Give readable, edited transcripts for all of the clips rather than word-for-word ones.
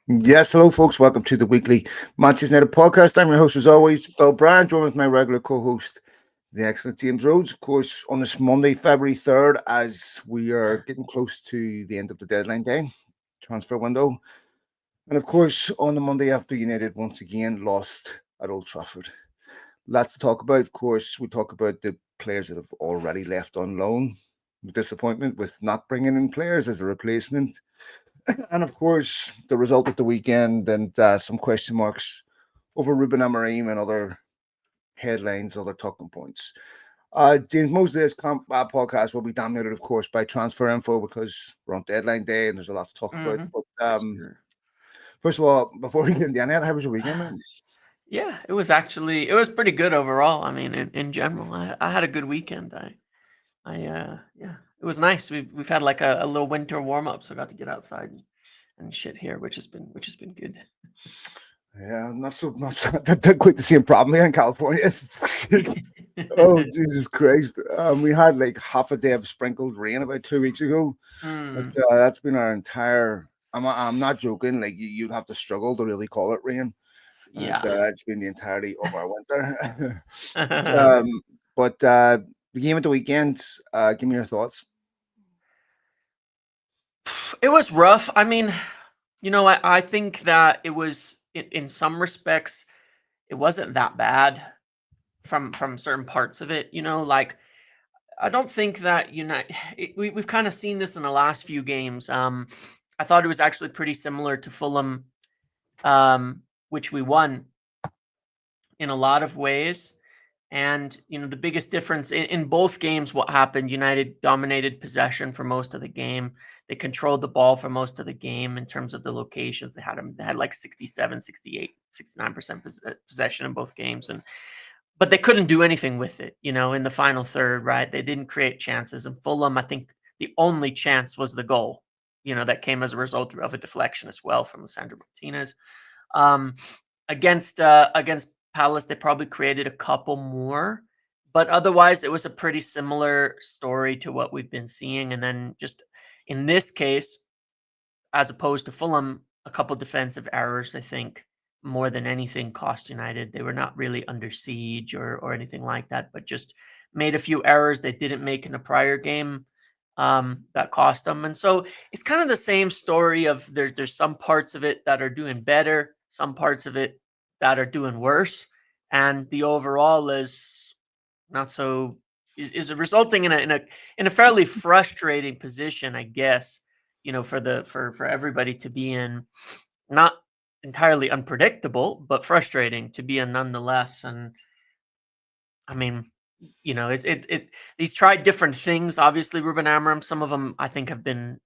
Yes, hello, folks. Welcome to the weekly Manchester United podcast. I'm your host, as always, Phil Brand, joined with my regular co-host, the excellent James Rhodes. Of course, on this Monday, February 3rd, as we are getting close to the end of the deadline day, transfer window. And of course, on the Monday after United once again lost at Old Trafford. Lots to talk about. Of course, we talk about the players that have already left on loan, the disappointment with not bringing in players as a replacement, and of course, the result of the weekend and some question marks over Ruben Amorim and other headlines, other talking points. James, most of this podcast will be dominated, of course, by transfer info because we're on deadline day and there's a lot to talk about. Mhm. But Sure. first of all, before we get into the end, how was your weekend, man? Yeah, it was pretty good overall. I mean, in general, I had a good weekend. Yeah, it was nice. We've had like a little winter warm up, so I got to get outside and shit here, which has been good. Yeah, not so that quite the same problem here in California. Oh Jesus Christ! We had like half a day of sprinkled rain about 2 weeks ago. But Mm, that's been our entire. I'm not joking. Like you'd have to struggle to really call it rain, and yeah. it's been the entirety of our winter. um, but the game at the weekend. Give me your thoughts. It was rough. I mean, I think that it was in some respects it wasn't that bad from certain parts of it. Like I don't think that we've kind of seen this in the last few games. I thought it was actually pretty similar to Fulham, which we won in a lot of ways. And the biggest difference in both games, what happened? United dominated possession for most of the game. They controlled the ball for most of the game in terms of the locations. They had like 67, 68, 69% possession in both games. But they couldn't do anything with it, in the final third, right? They didn't create chances. And Fulham, I think the only chance was the goal, that came as a result of a deflection as well from Lisandro Martinez. Um, against Palace, they probably created a couple more, but otherwise it was a pretty similar story to what we've been seeing. And then just in this case, as opposed to Fulham, a couple defensive errors, I think, more than anything cost United. They were not really under siege or anything like that, but just made a few errors they didn't make in the prior game that cost them. And so it's kind of the same story of there's some parts of it that are doing better, some parts of it that are doing worse, and the overall is not so is resulting in a fairly frustrating position, I guess, for everybody to be in, not entirely unpredictable, but frustrating to be in nonetheless. And I mean, it's these tried different things. Obviously, Ruben Amorim, some of them I think have been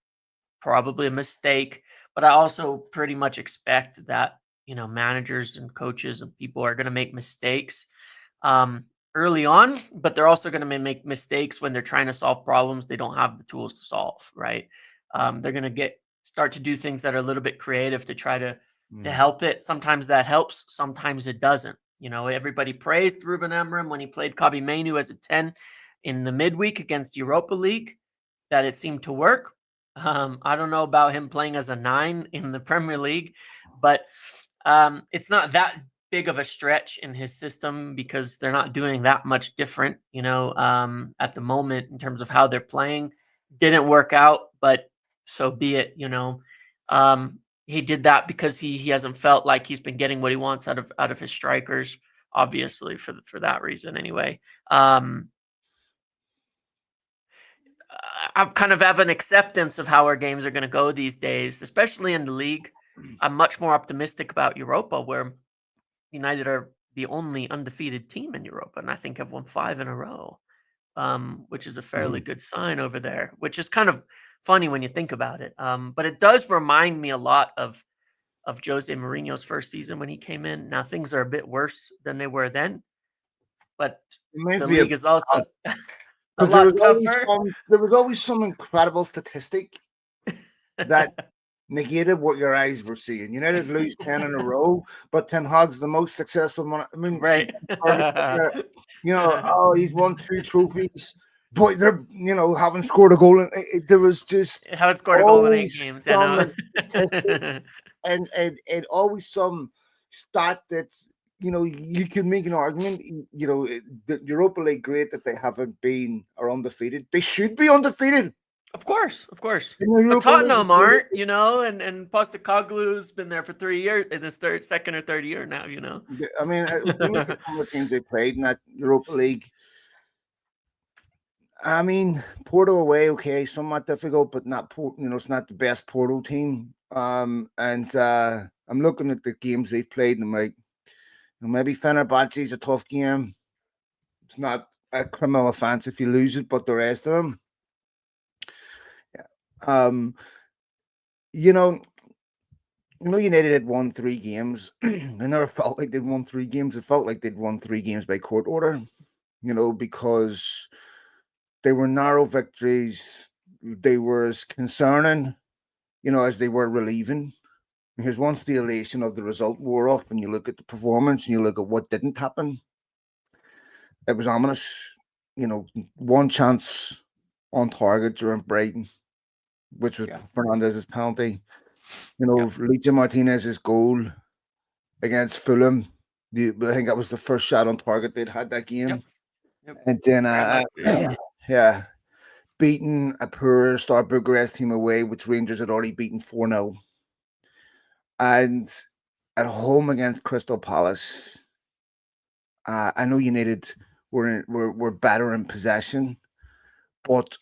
probably a mistake, but I also pretty much expect that managers and coaches and people are going to make mistakes um, early on, but they're also going to make mistakes when they're trying to solve problems they don't have the tools to solve. Right? They're going to start to do things that are a little bit creative to try to Mm. help it. Sometimes that helps, sometimes it doesn't. Everybody praised Ruben Amorim when he played Kobe Mainu as a 10 in the midweek against Europa League, that it seemed to work. I don't know about him playing as a 9 in the Premier League, but it's not that big of a stretch in his system because they're not doing that much different, at the moment in terms of how they're playing. Didn't work out, but so be it. He did that because he hasn't felt like he's been getting what he wants out of his strikers, obviously for that reason anyway. Um, I kind of have an acceptance of how our games are going to go these days, especially in the league. I'm much more optimistic about Europa, where United are the only undefeated team in Europe, and I think have won 5 in a row, which is a fairly good sign over there, which is kind of funny when you think about it. But it does remind me a lot of Jose Mourinho's first season when he came in. Now things are a bit worse than they were then, but Reminds the me of league is also a because there was lot always tougher. some incredible statistic that negated what your eyes were seeing. United lose 10 in a row, but Ten Hag's the most successful man. I mean, see, Right. Ferguson, oh, he's won two trophies, but they're, haven't scored a goal. And there was just Haven't scored a goal in 8 always games, I some know. statistic and always some stat that's, you can make an argument. The Europa League, great that they haven't been or undefeated. They should be undefeated Of course, of course. in the But Europa League. Tottenham aren't, and Postecoglou's been there for 3 years in his second or third year now. I mean, if you look at some of the teams they played in that Europa League, I mean, Porto away, okay, somewhat difficult, but not it's not the best Porto team. And I'm looking at the games they've played, and I'm like, maybe Fenerbahce is a tough game. It's not a criminal offense if you lose it, but the rest of them, um, you know, United had won 3 games. They never felt like they'd won 3 games. It felt like they'd won 3 games by court order, because they were narrow victories. They were as concerning, as they were relieving. Because once the elation of the result wore off, and you look at the performance and you look at what didn't happen, it was ominous. One chance on target during Brighton, which was Yeah. Fernandez's penalty. Yep. Licha Martinez's goal against Fulham. I think that was the first shot on target they'd had that game. Yep. Yep. And then, Right, yeah. yeah, beating a poor Star Bucharest team away, which Rangers had already beaten 4-0. And at home against Crystal Palace, I know United were better in possession, but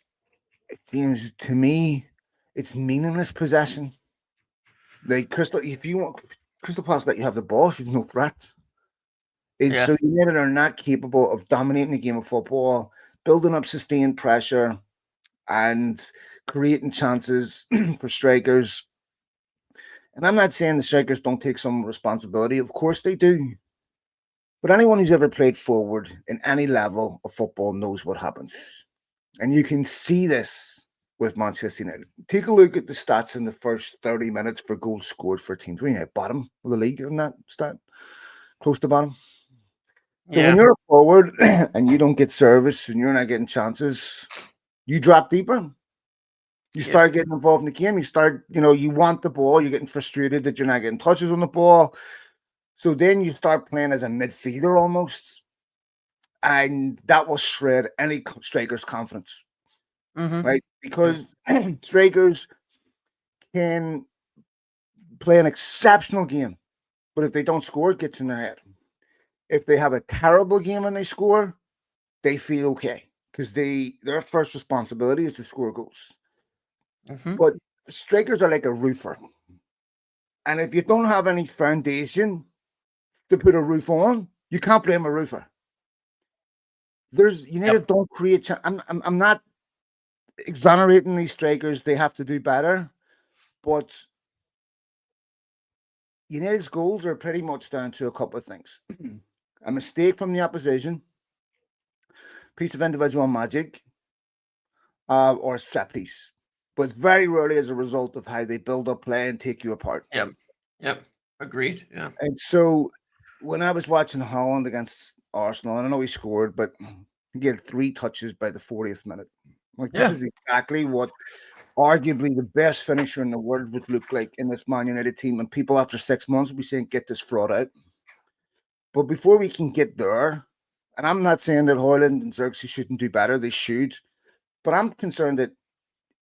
it seems to me it's meaningless possession. Like if you want Crystal Palace let you have the ball, there's no threat. And Yeah. so United are not capable of dominating the game of football, building up sustained pressure, and creating chances for strikers. And I'm not saying the strikers don't take some responsibility. Of course they do. But anyone who's ever played forward in any level of football knows what happens. And you can see this with Manchester United. Take a look at the stats in the first 30 minutes for goals scored for teams. We're at bottom of the league on that stat, close to bottom. So when Yeah. you're a forward and you don't get service and you're not getting chances, you drop deeper. You Yep. start getting involved in the game. You start, you want the ball. You're getting frustrated that you're not getting touches on the ball. So then you start playing as a midfielder almost. And that will shred any striker's confidence, Mm-hmm. right? Yep. Because strikers can play an exceptional game, but if they don't score, it gets in their head. If they have a terrible game and they score, they feel okay because their first responsibility is to score goals. Mm-hmm. But strikers are like a roofer, and if you don't have any foundation to put a roof on, you can't blame a roofer. Yep. Don't create. I'm not exonerating these strikers; they have to do better. But United's goals are pretty much down to a couple of things: a mistake from the opposition, piece of individual magic, or a set piece. But very rarely as a result of how they build up play and take you apart. Yep. Yep. Agreed. Yeah. And so when I was watching Holland against Arsenal, and I know he scored, but he had 3 touches by the 40th minute. Like, this Yeah. is exactly what arguably the best finisher in the world would look like in this Man United team. And people after 6 months will be saying, get this fraud out. But before we can get there, and I'm not saying that Hoyland and Xerxes shouldn't do better, they should. But I'm concerned that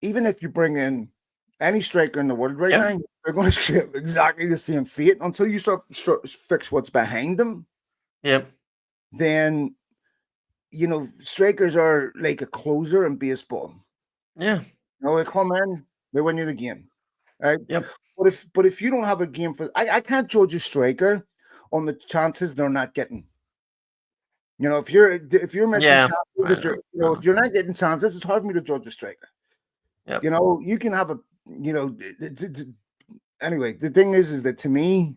even if you bring in any striker in the world right Yep. now, they're going to share exactly the same fate until you start fix what's behind them. Yep. Then strikers are like a closer in baseball. Yeah. They come in, they win you the game, right? Yep. But if you don't have a game I can't judge a striker on the chances they're not getting. If you're missing Yeah. chances I that you're know. if you're not getting chances, it's hard for me to judge a striker. Yep. You can have anyway. The thing is that to me,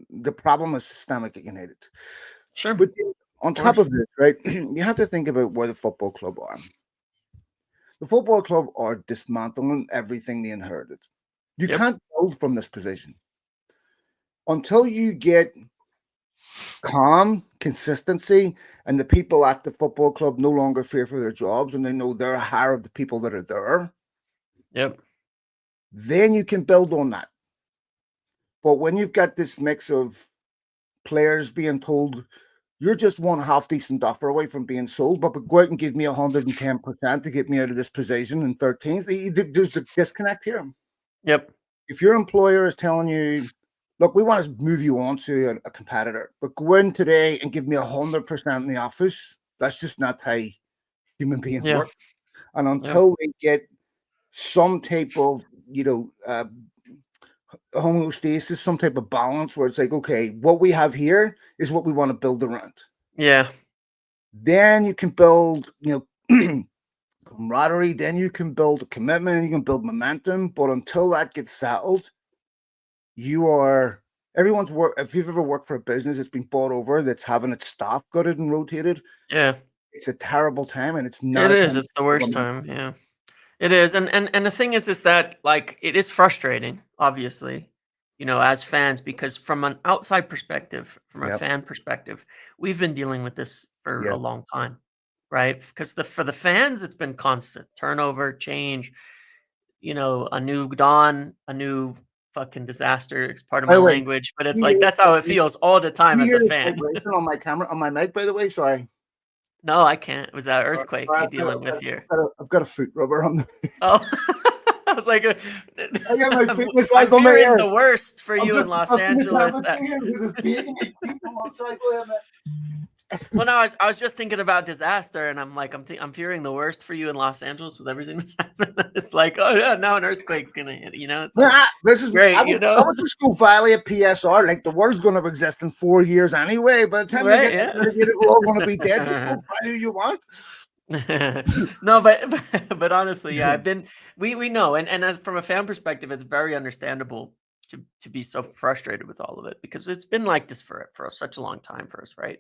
the problem is systemic at United. Sure. But Of on top course. of this, right, you have to think about where the football club are. The football club are dismantling everything they inherited. You Yep. can't build from this position until you get calm, consistency, and the people at the football club no longer fear for their jobs and they know they're a hire of the people that are there. Yep. Then you can build on that. But when you've got this mix of players being told you're just one half decent offer away from being sold, but go out and give me 110% to get me out of this position in 13th. There's a disconnect here. Yep. If your employer is telling you, look, we want to move you on to a competitor, but go in today and give me 100% in the office, that's just not how human beings Yeah. work. And Yeah. until they get some type of, homeostasis, some type of balance where it's like, okay, what we have here is what we want to build around. Yeah. Then you can build, camaraderie. Then you can build a commitment. You can build momentum. But until that gets settled, you are everyone's work. If you've ever worked for a business that's been bought over, that's having its staff gutted and rotated, Yeah. it's a terrible time, and it's not It a is. time. It's the worst time. Yeah. It is. And the thing is that like it is frustrating, obviously, as fans, because from an outside perspective, from a Yep. fan perspective, we've been dealing with this for a Yes. long time, right? Because for the fans, it's been constant turnover, change, a new dawn, a new fucking disaster. It's part of By my the way, language, but it's you like hear that's how it this feels all the time you as hear a this fan. vibration on my camera, on my mic, by the way? Sorry. No, I can't. It was that Sorry. earthquake I've you got, dealing with here. I've got a foot rubber on the. Oh, I was like, I got my I'm, foot massage I'm on my fearing ear. the worst for I'm you just in Los adjusting the Angeles. temperature here because it's baking my feet. Come on, sorry, go ahead, Well, man. no, I was just thinking about disaster, and I'm like, I'm fearing the worst for you in Los Angeles with everything that's happened. It's like, oh yeah, now an earthquake's gonna hit. It's like Nah, this is great, I would just go violate PSR. Like the world's going to exist in 4 years anyway. By the time they right? get Yeah. interrogated, we're all going to be dead. Just go buy who you want. No, but honestly, yeah, I've been we know, and as from a fan perspective, it's very understandable to be so frustrated with all of it because it's been like this for such a long time for us, right?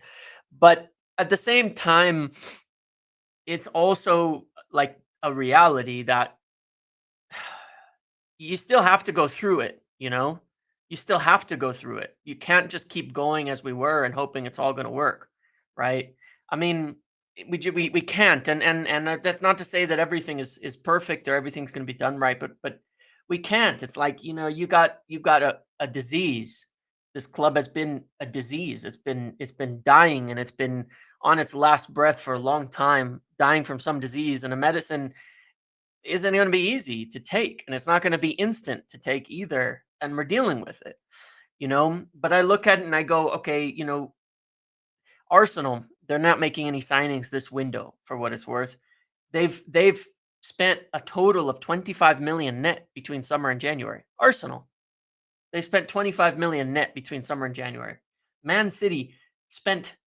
But at the same time, it's also like a reality that you still have to go through it, you know? You still have to go through it. You can't just keep going as we were and hoping it's all going to work, right? I mean, we can't, and that's not to say that everything is perfect or everything's going to be done right, but we can't. It's like you got a disease. This club has been a disease. It's been dying and it's been on its last breath for a long time, dying from some disease, and a medicine isn't going to be easy to take and it's not going to be instant to take either, and we're dealing with it. But I look at it and I go, okay, Arsenal, they're not making any signings this window for what it's worth. They've spent a total of 25 million net between summer and January. Arsenal, they spent 25 million net between summer and January. Man City spent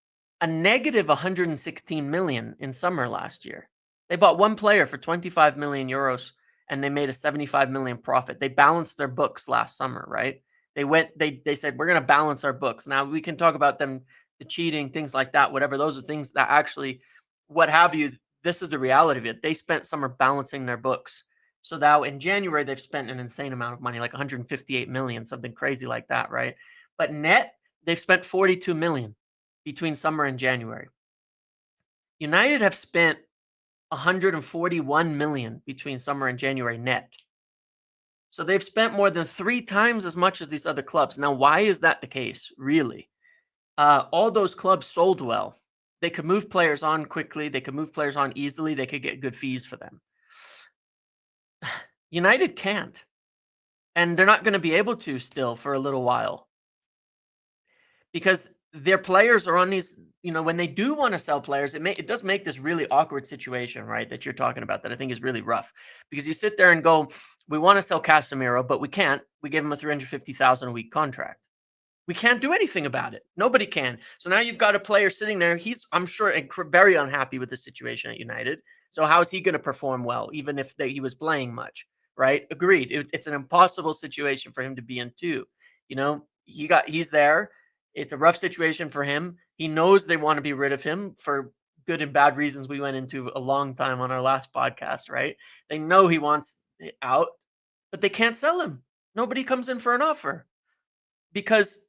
a negative 116 million in summer last year. They bought one player for 25 million euros and they made a 75 million profit. They balanced their books last summer, right? They said we're going to balance our books. Now we can talk about them, the cheating, things like that, whatever. Those are things that actually what have you, this is the reality of it. They spent summer balancing their books. So now in January, they've spent an insane amount of money, like 158 million, something crazy like that, right? But net, they've spent 42 million between summer and January. United have spent 141 million between summer and January net. So they've spent more than 3 times as much as these other clubs. Now, why is that the case, really? All those clubs sold well. They could move players on quickly. They could move players on easily. They could get good fees for them. United can't. And they're not going to be able to still for a little while because their players are on these, when they do want to sell players, it does make this really awkward situation, right? That you're talking about that I think is really rough because you sit there and go, we want to sell Casemiro, but we can't. We gave him a 350,000 a week contract. We can't do anything about it. Nobody can. So now you've got a player sitting there. I'm sure, very unhappy with the situation at United. So how is he going to perform well, even if he was playing much, right? Agreed. It's an impossible situation for him to be in too. He's there. It's a rough situation for him. He knows they want to be rid of him for good and bad reasons we went into a long time on our last podcast, right? They know he wants out, but they can't sell him. Nobody comes in for an offer because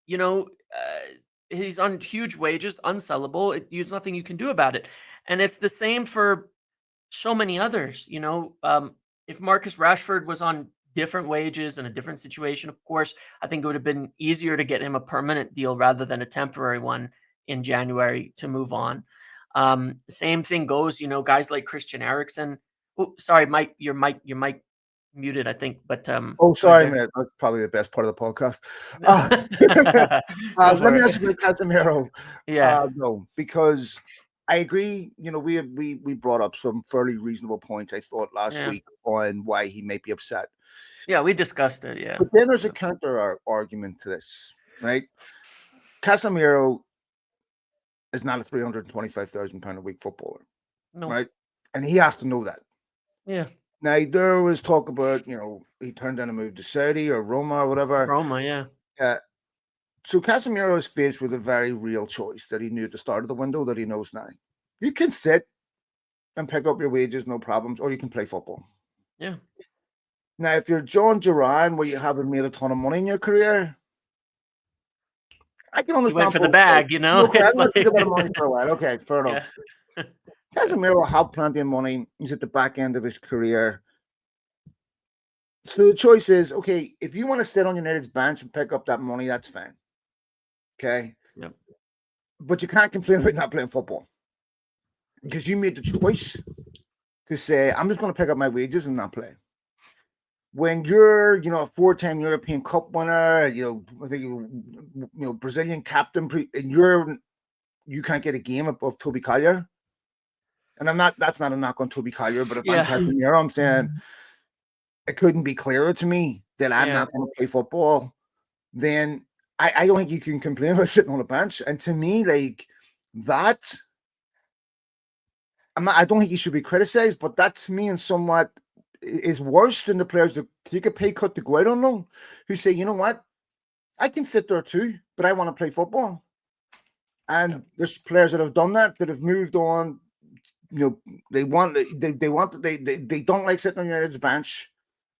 you know he's on huge wages, unsellable. There's nothing you can do about it, and it's the same for so many others. If Marcus Rashford was on different wages and a different situation. Of course, I think it would have been easier to get him a permanent deal rather than a temporary one in January to move on. Same thing goes, guys like Christian Eriksen. Oh, sorry, Mike, your mic muted, I think, but Oh, go ahead sorry, there. man. That's probably the best part of the podcast. Uh, Go let for me it. ask you about Casemiro. Yeah, No, because I agree. We brought up some fairly reasonable points, I thought, last yeah, week on why he may be upset. yeah. We discussed it. Yeah, But then there's a counter argument to this, right? Casemiro is not a £325,000 a week footballer, no, right? And he has to know that. yeah. Now, there was talk about, he turned down a move to Saudi or Roma or whatever. Roma, yeah, Uh, so Casemiro is faced with a very real choice that he knew at the start of the window that he knows now. You can sit and pick up your wages, no problems, or you can play football. yeah. Now, if you're John Duran, where you haven't made a ton of money in your career, I can He went understand for the both ways. bag, Okay, I'm It's going to like, take a bit of money for a while. Okay, fair yeah, enough. Casemiro had plenty of money. He's at the back end of his career. So the choice is, okay, if you want to sit on United's bench and pick up that money, that's fine. Okay. yep, But you can't complain about not playing football because you made the choice to say, I'm just going to pick up my wages and not play. When you're, a four-time European Cup winner, I think, Brazilian captain, and you can't get a game above Toby Collier. And that's not a knock on Toby Collier, but if I'm yeah, Casemiro, I'm saying it couldn't be clearer to me that I'm yeah, not going to play football. Then I don't think you can complain about sitting on a bench. And to me, like that, I don't think he should be criticized, but that to me in somewhat is worse than the players that take a pay cut to go out on them, who say, you know what, I can sit there too, but I want to play football. yep. And there's players that have done that have moved on. They don't like sitting on United's bench.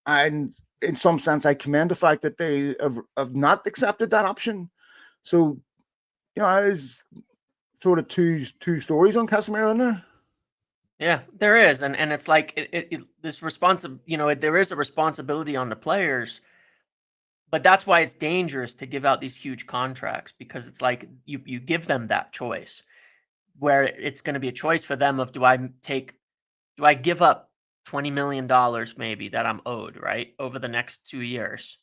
And in some sense, I commend the fact that they have not accepted that option. So, there's sort of two stories on Casemiro in there. Yeah, there is, and it's like this there is a responsibility on the players, but that's why it's dangerous to give out these huge contracts because it's like you give them that choice where it's going to be a choice for them of do I give up $20 million maybe that I'm owed, right, over the next 2 years,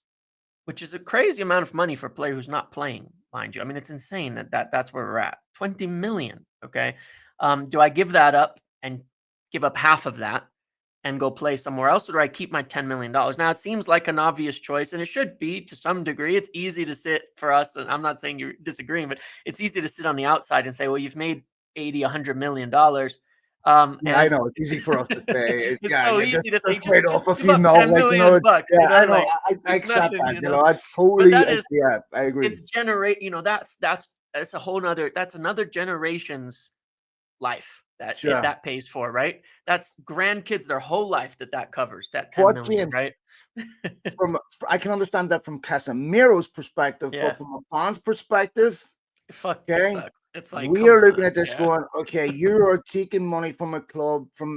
which is a crazy amount of money for a player who's not playing, mind you. I mean, it's insane that's where we're at. 20 million, okay? Do I give that up and give up half of that and go play somewhere else, or do I keep my $10 million? Now, it seems like an obvious choice, and it should be to some degree. It's easy to sit for us, and I'm not saying you're disagreeing, but it's easy to sit on the outside and say, well, you've made 80, $100 million. Yeah, I And know it's easy for us to say. it's Yeah, so yeah, easy to say, just trade off just a give few up mil, 10 like million bucks, Yeah, I know. like I it's accept nothing, that. I but totally. that is, Yeah, I agree. it's generate, that's a whole nother, that's another generation's life Sure. that pays for, right? That's grandkids, their whole life that covers, that 10 But million, James, right? I can understand that from Casemiro's perspective, Yeah. but from a fan's perspective, Fuck, it okay, sucks. It's like, we come are looking on. at this Yeah. going, okay, you are taking money from the club, For and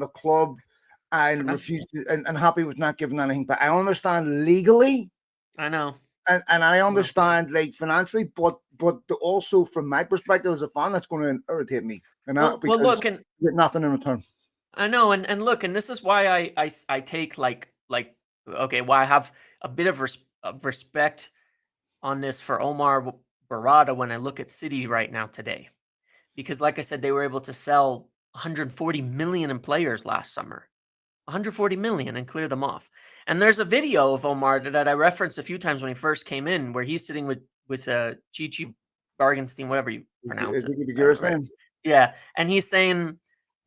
nothing. refuse to, and happy with not giving anything. But I understand legally, I know. and I No. understand like financially, but also from my perspective as a fan, that's going to irritate me, and that Well, because look, and you get nothing in return. I know, and look, and this is why I take okay, why I have a bit of respect on this for Omar Barada when I look at City right now today. Because like I said, they were able to sell 140 million in players last summer. 140 million and clear them off. And there's a video of Omar that I referenced a few times when he first came in, where he's sitting with Chichi Bargenstein, whatever you pronounce it, right? Understand? Yeah, and he's saying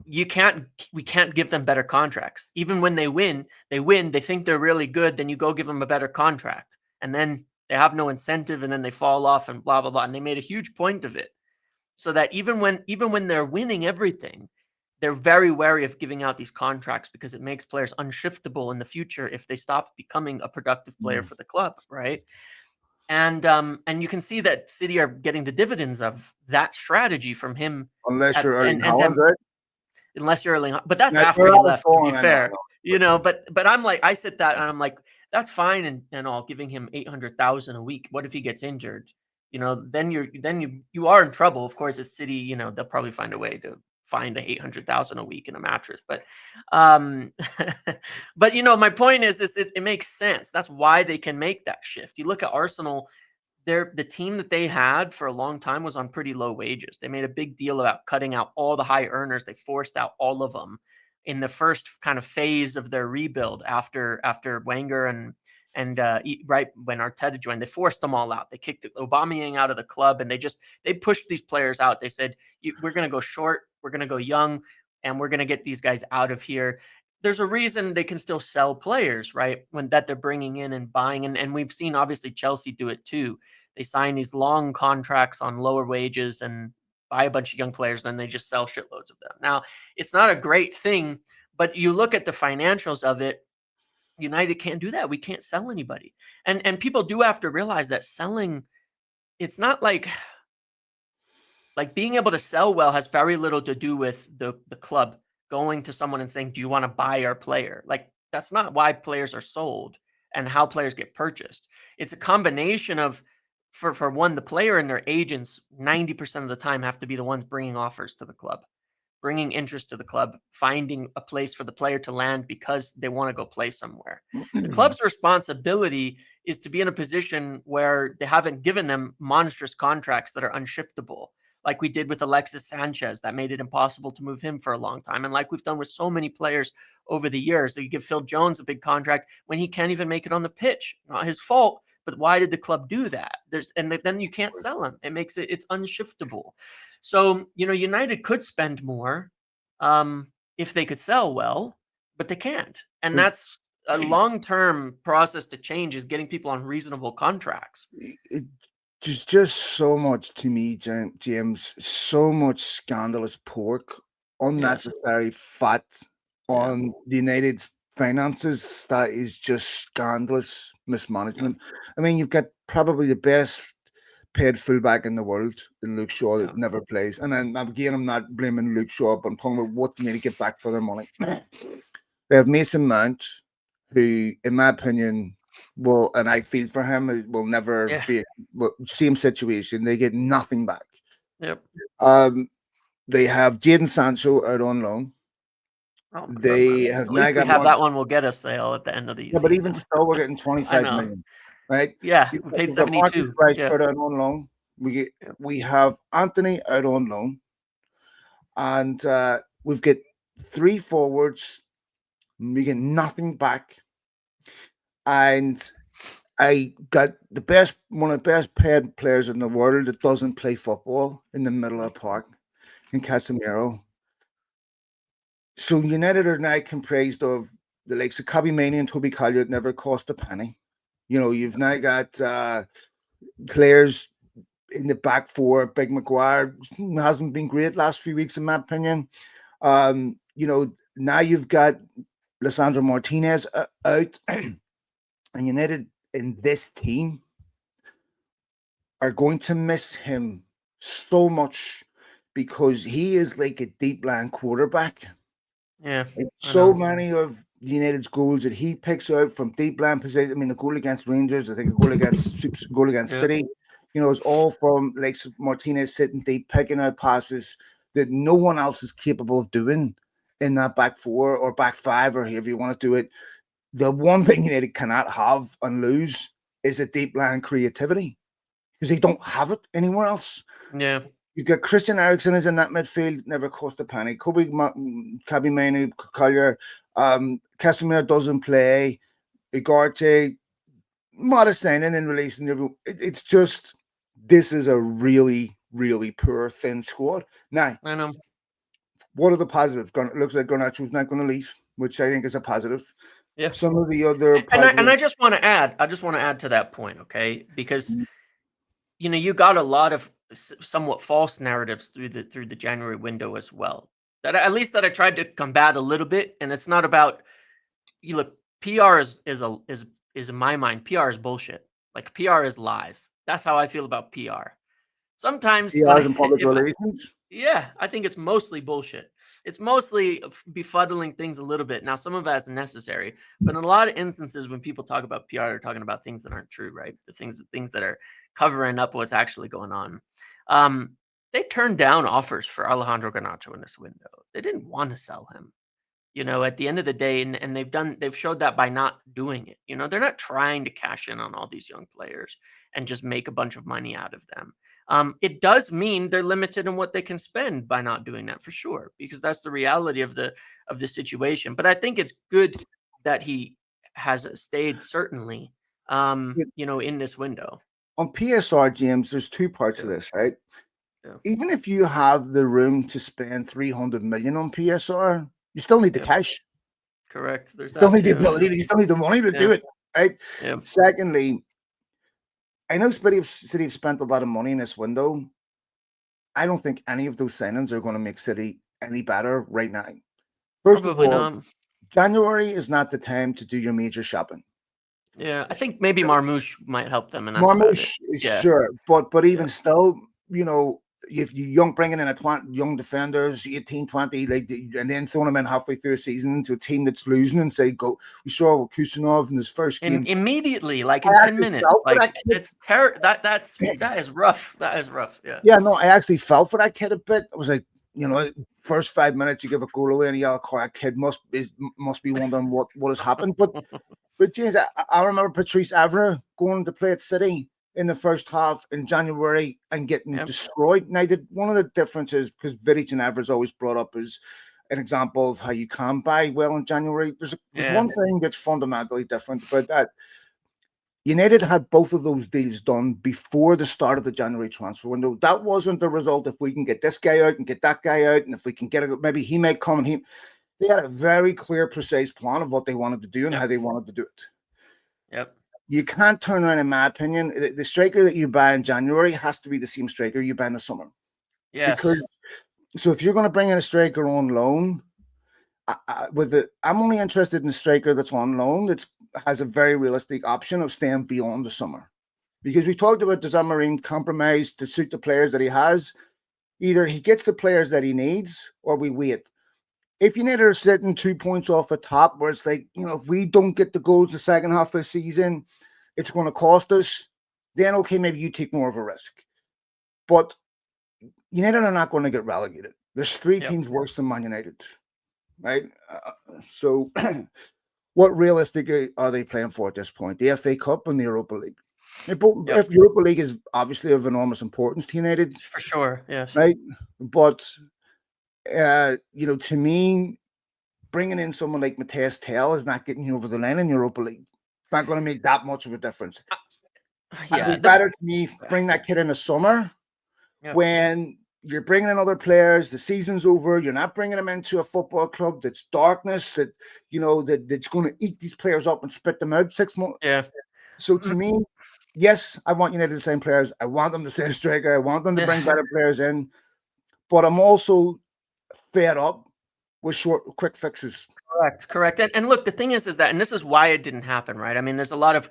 we can't give them better contracts. Even when they win, they think they're really good, then you go give them a better contract, and then they have no incentive, and then they fall off, and blah blah blah. And they made a huge point of it, so that even when they're winning everything, they're very wary of giving out these contracts because it makes players unshiftable in the future if they stop becoming a productive player Mm. for the club, right? And you can see that City are getting the dividends of that strategy from him Unless at you're Erling and Haaland, them, right? unless you're Erling, but that's Now, after he Erling's left, to be gone, I know, fair. but But I'm like, I sit that and I'm like, that's fine and all, giving him 800,000 a week. What if he gets injured? Then you are in trouble. Of course, it's City. They'll probably find a way to find a 800,000 a week in a mattress. But, um, but my point is it makes sense. That's why they can make that shift. You look at Arsenal. The team that they had for a long time was on pretty low wages. They made a big deal about cutting out all the high earners. They forced out all of them in the first kind of phase of their rebuild after Wenger and right when Arteta joined. They forced them all out. They kicked Aubameyang out of the club, and they pushed these players out. They said, "We're going to go short. We're going to go young, and we're going to get these guys out of here." There's a reason they can still sell players, right? When that they're bringing in and buying, and we've seen obviously Chelsea do it too. They sign these long contracts on lower wages and buy a bunch of young players, then they just sell shitloads of them. Now, it's not a great thing, but you look at the financials of it. United can't do that. We can't sell anybody. And people do have to realize that selling, it's not like being able to sell well has very little to do with the club going to someone and saying, "Do you want to buy our player?" Like, that's not why players are sold and how players get purchased. It's a combination of, for one, the player and their agents 90% of the time have to be the ones bringing offers to the club, bringing interest to the club, finding a place for the player to land because they want to go play somewhere. The club's responsibility is to be in a position where they haven't given them monstrous contracts that are unshiftable, like we did with Alexis Sanchez, that made it impossible to move him for a long time. And like we've done with so many players over the years, that you give Phil Jones a big contract when he can't even make it on the pitch. Not his fault, but why did the club do that? Then you can't sell him. It's unshiftable. So, United could spend more if they could sell well, but they can't. And It, that's a long-term process to change, is getting people on reasonable contracts. it, there's just so much to me, James. So much scandalous pork, Yeah. unnecessary fat Yeah. on the United's finances. That is just scandalous mismanagement. I mean, you've got probably the best paid fullback in the world in Luke Shaw Yeah. that never plays. And then again, I'm not blaming Luke Shaw, but I'm talking about what they need to get back for their money. They have Mason Mount, who, in my opinion, will, and I feel for him, will never Yeah. be same situation. They get nothing back. Yep. Um, they have Jaden Sancho out on loan. Oh, They have at now least we got have Mon- that one. Will get a sale at the end of the yeah, but even season. still, we're getting I 25 know. million, right? Yeah, we paid We've got Marcus 72. Yeah. Rashford out on loan. Yep. We have Anthony out on loan, and we've got three forwards. We get nothing back, and I got one of the best paid players in the world that doesn't play football in the middle of the park in Casemiro. So United are now comprised of the likes of Kobe Mainoo and Toby Collier that never cost a penny. You've now got players in the back four. Big Maguire hasn't been great last few weeks, in my opinion. Now you've got Lissandro Martinez out, and United in this team are going to miss him so much because he is like a deep line quarterback. Yeah. I So know. many of United's goals that he picks out from deep line position. I mean, a goal against Rangers, I think a goal against Yeah. City. It's all from like Martinez sitting deep, picking out passes that no one else is capable of doing in that back four or back five, or however you want to do it. The one thing United cannot have and lose is a deep line creativity, because they don't have it anywhere else. Yeah. You've got Christian Eriksen is in that midfield, never cost a penny. Kobe Mainoo, Collier, Casemiro doesn't play. Ugarte, modest signing in relation. It's just, this is a really, really poor thin squad. Now, I know. what are the positives? It looks like Garnacho's not going to leave, which I think is a positive. Yeah. Some of the other And I positives. just want to add. I just want to add to that point, okay? Because you got a lot of somewhat false narratives through the January window as well. That at least that I tried to combat a little bit. And it's not about, you look. PR is in my mind, PR is bullshit. Like, PR is lies. That's how I feel about PR. sometimes when I PRs and say public if I relations. yeah, I think it's mostly bullshit. It's mostly befuddling things a little bit. Now, some of that's necessary, but in a lot of instances, when people talk about PR, they're talking about things that aren't true, right? The things that are covering up what's actually going on. Um, they turned down offers for Alejandro Garnacho in this window. They didn't want to sell him. At the end of the day, and they've showed that by not doing it. They're not trying to cash in on all these young players and just make a bunch of money out of them. It does mean they're limited in what they can spend by not doing that, for sure, because that's the reality of the situation. But I think it's good that he has stayed, certainly, in this window. On PSR, James, there's two parts of Yeah, this, right? yeah, Even if you have the room to spend 300 million on PSR, you still need the yeah. cash. Correct. You There's still that need the too. ability. You still need the money to Yeah, do it, right? yeah, Secondly, I know City have spent a lot of money in this window. I don't think any of those signings are going to make City any better right now. First of probably all, not. January is not the time to do your major shopping. Yeah, I think maybe Marmouche might help them, and that's about it. Marmouche, Yeah, sure, but yeah, even still, if you young bringing in young defenders, 18, 20, and then throwing them in halfway through a season to a team that's losing and say, go. We saw Kusanov in his first and game. immediately, like in I 10 actually minutes, felt for like that kid. that is rough. That is rough. Yeah, Yeah, no, I actually felt for that kid a bit. I was like, yeah, first 5 minutes you give a goal away and a yellow card, kid must be wondering what has happened. But James, I remember Patrice Evra going to play at City in the first half in January and getting yeah, destroyed. Now, one of the differences, because Vidic and Evra is always brought up as an example of how you can buy well in January. There's yeah, one thing that's fundamentally different about that. United had both of those deals done before the start of the January transfer window. That wasn't the result. If we can get this guy out and get that guy out, and if we can get it, maybe he may come and they had a very clear, precise plan of what they wanted to do and how yep, they wanted to do it. yep, You can't turn around, in my opinion. The striker that you buy in January has to be the same striker you buy in the summer. Because yes, so if you're going to bring in a striker on loan, I'm only interested in a striker that's on loan that has a very realistic option of staying beyond the summer. Because we talked about does Amorim compromise to suit the players that he has? Either he gets the players that he needs, or we wait. If United are sitting 2 points off the top, where it's like, if we don't get the goals the second half of the season, it's going to cost us, then okay, maybe you take more of a risk. But United are not going to get relegated. There's three yep, teams worse than Man United, right? So, what realistically are they playing for at this point? The FA Cup and the Europa League. yep, If Europa League is obviously of enormous importance to United, for sure. Yes, right? But to me, bringing in someone like Mateus Tell is not getting you over the line in Europa League. It's not going to make that much of a difference. It'd yeah, be better to me bring that kid in the summer yep, when you're bringing in other players. The season's over. You're not bringing them into a football club that's darkness that's going to eat these players up and spit them out 6 months. yeah, So to me, yes, I want United the same players. I want them to stay striker. I want them to bring better players in. But I'm also fed up with quick fixes. correct, correct. And look, the thing is that, and this is why it didn't happen, right? I mean, there's a lot of